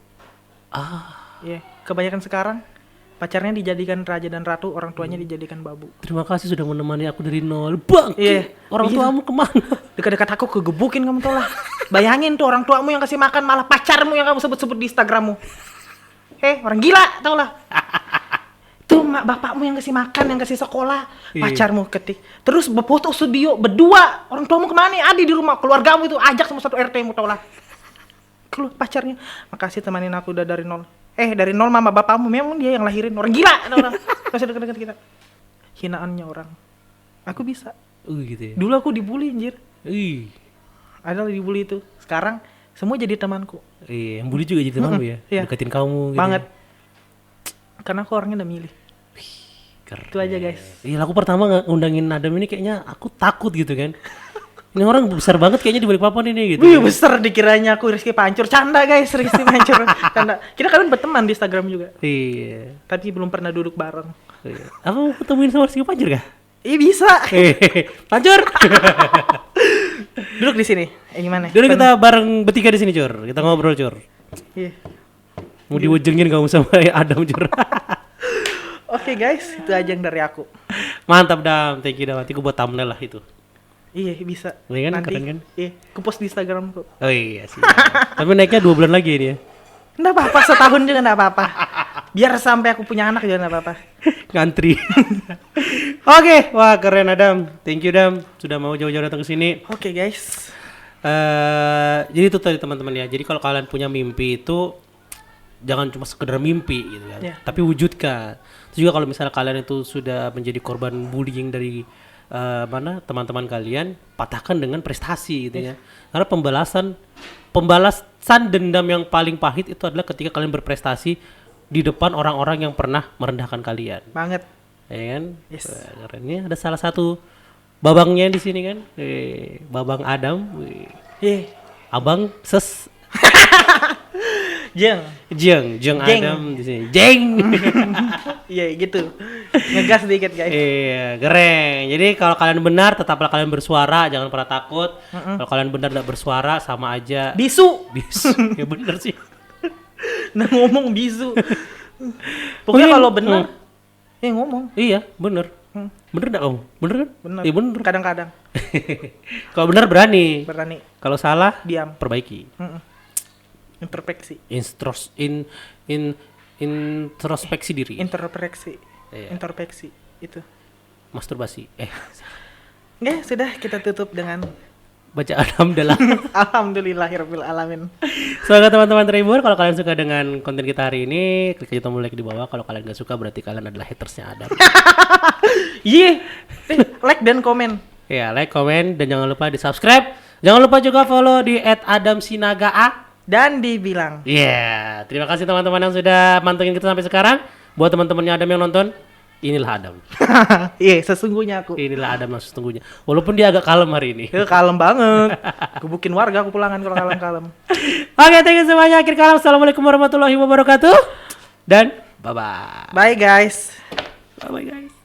Iya, kebanyakan sekarang pacarnya dijadikan raja dan ratu, orang tuanya dijadikan babu. Terima kasih sudah menemani aku dari nol. Bang, Iya. orang Iya. tuamu kemana? Dekat-dekat aku kegebukin kamu tau lah. Bayangin tuh orang tuamu yang kasih makan, malah pacarmu yang kamu sebut-sebut di Instagrammu. Orang gila tau lah. Tuh bapakmu yang kasih makan, yang kasih sekolah, pacarmu ketik. Terus berfoto studio berdua. Orang tuamu kemana? Ada di rumah, keluargamu itu ajak sama satu RT-mu tau lah. Keluar pacarnya. Makasih temanin aku udah dari nol. Dari nol mama bapakmu memang dia yang lahirin. Orang gila tau lah. Masih deket-deket kita. Hinaannya orang. Aku bisa. Gitu ya. Dulu aku dibully anjir. Ada dibully itu. Sekarang semua jadi temanku. Iya, yang bully juga jadi temanmu ya. Iya. Deketin kamu gitu. Banget. Karena aku orangnya udah milih. Keren. Itu aja guys. Iya, aku pertama ngundangin Adam ini kayaknya aku takut gitu kan. Ini orang besar banget kayaknya di Balikpapan ini gitu. Wih besar dikiranya aku Rizky Pancur. Canda guys, Rizky Pancur. Canda. Kita kalian berteman di Instagram juga. Iya. Tapi belum pernah duduk bareng. Iya. Aku ketemuin sama Rizky Pancur kah? Iya bisa. Pancur. Duduk di sini. Gimana? Dulu kita bareng bertiga di sini, Cur. Kita ngobrol, Cur. Iya. Mau diwujengin kamu sama Adam, Cur. Oke guys, itu aja yang dari aku. Mantap, Dam. Thank you, Dam. Nanti aku buat thumbnail lah itu. Iya bisa. Iya kan, Nanti, keren kan? Iya, ku post di Instagramku. Oh iya sih. Tapi naiknya 2 bulan lagi ini ya. Nggak apa-apa, setahun juga nggak apa-apa. Biar sampai aku punya anak juga nggak apa-apa. Ngantri. Oke, wah keren Adam. Thank you Dam sudah mau jauh-jauh datang ke sini. Oke guys. Jadi itu tadi teman-teman ya. Jadi kalau kalian punya mimpi itu jangan cuma sekedar mimpi gitu kan. Yeah. Tapi wujudkan. Terus juga kalau misalnya kalian itu sudah menjadi korban bullying dari teman-teman kalian patahkan dengan prestasi gitu ya. Karena pembalasan dendam yang paling pahit itu adalah ketika kalian berprestasi di depan orang-orang yang pernah merendahkan kalian. Banget. Ya kan? Yes. Karena ini ada salah satu babangnya di sini kan. Babang Adam. Abang Ses Jeng Adam di sini. Jeng. Iya gitu. Ngegas dikit guys. Iya, gereng. Jadi kalau kalian benar tetaplah kalian bersuara, jangan pernah takut. Kalau kalian benar tidak bersuara sama aja Bisu. Ya benar sih. Nah ngomong bisu. Pokoknya kalau benar ngomong. Iya, benar. Bener enggak kamu? Bener kan? Bener. Iya bener. Kadang-kadang Kalau benar berani. berani Kalau salah diam. perbaiki. Introspeksi. Introspeksi diri. Introspeksi. Iya. Introspeksi itu. Masturbasi. Oke, sudah kita tutup dengan Baca alhamdulillah. alhamdulillahirabbil alamin. Semoga teman-teman terhibur. Kalau kalian suka dengan konten kita hari ini, klik aja tombol like di bawah. Kalau kalian gak suka berarti kalian adalah hatersnya Adam. Like dan komen. Ya, like, komen, dan jangan lupa di subscribe. Jangan lupa juga follow di @adamsinagaa. Dan dibilang. Iya, terima kasih teman-teman yang sudah mantengin kita sampai sekarang. Buat teman-temannya Adam yang nonton, inilah Adam. Iya, sesungguhnya aku. Inilah Adam yang sesungguhnya. Walaupun dia agak kalem hari ini. Kalem banget. Gebukin warga aku pulangan kalau kalem-kalem. Oke, thank you semuanya. Akhir kalam. Assalamualaikum warahmatullahi wabarakatuh. Dan bye-bye. Bye guys. Bye-bye guys.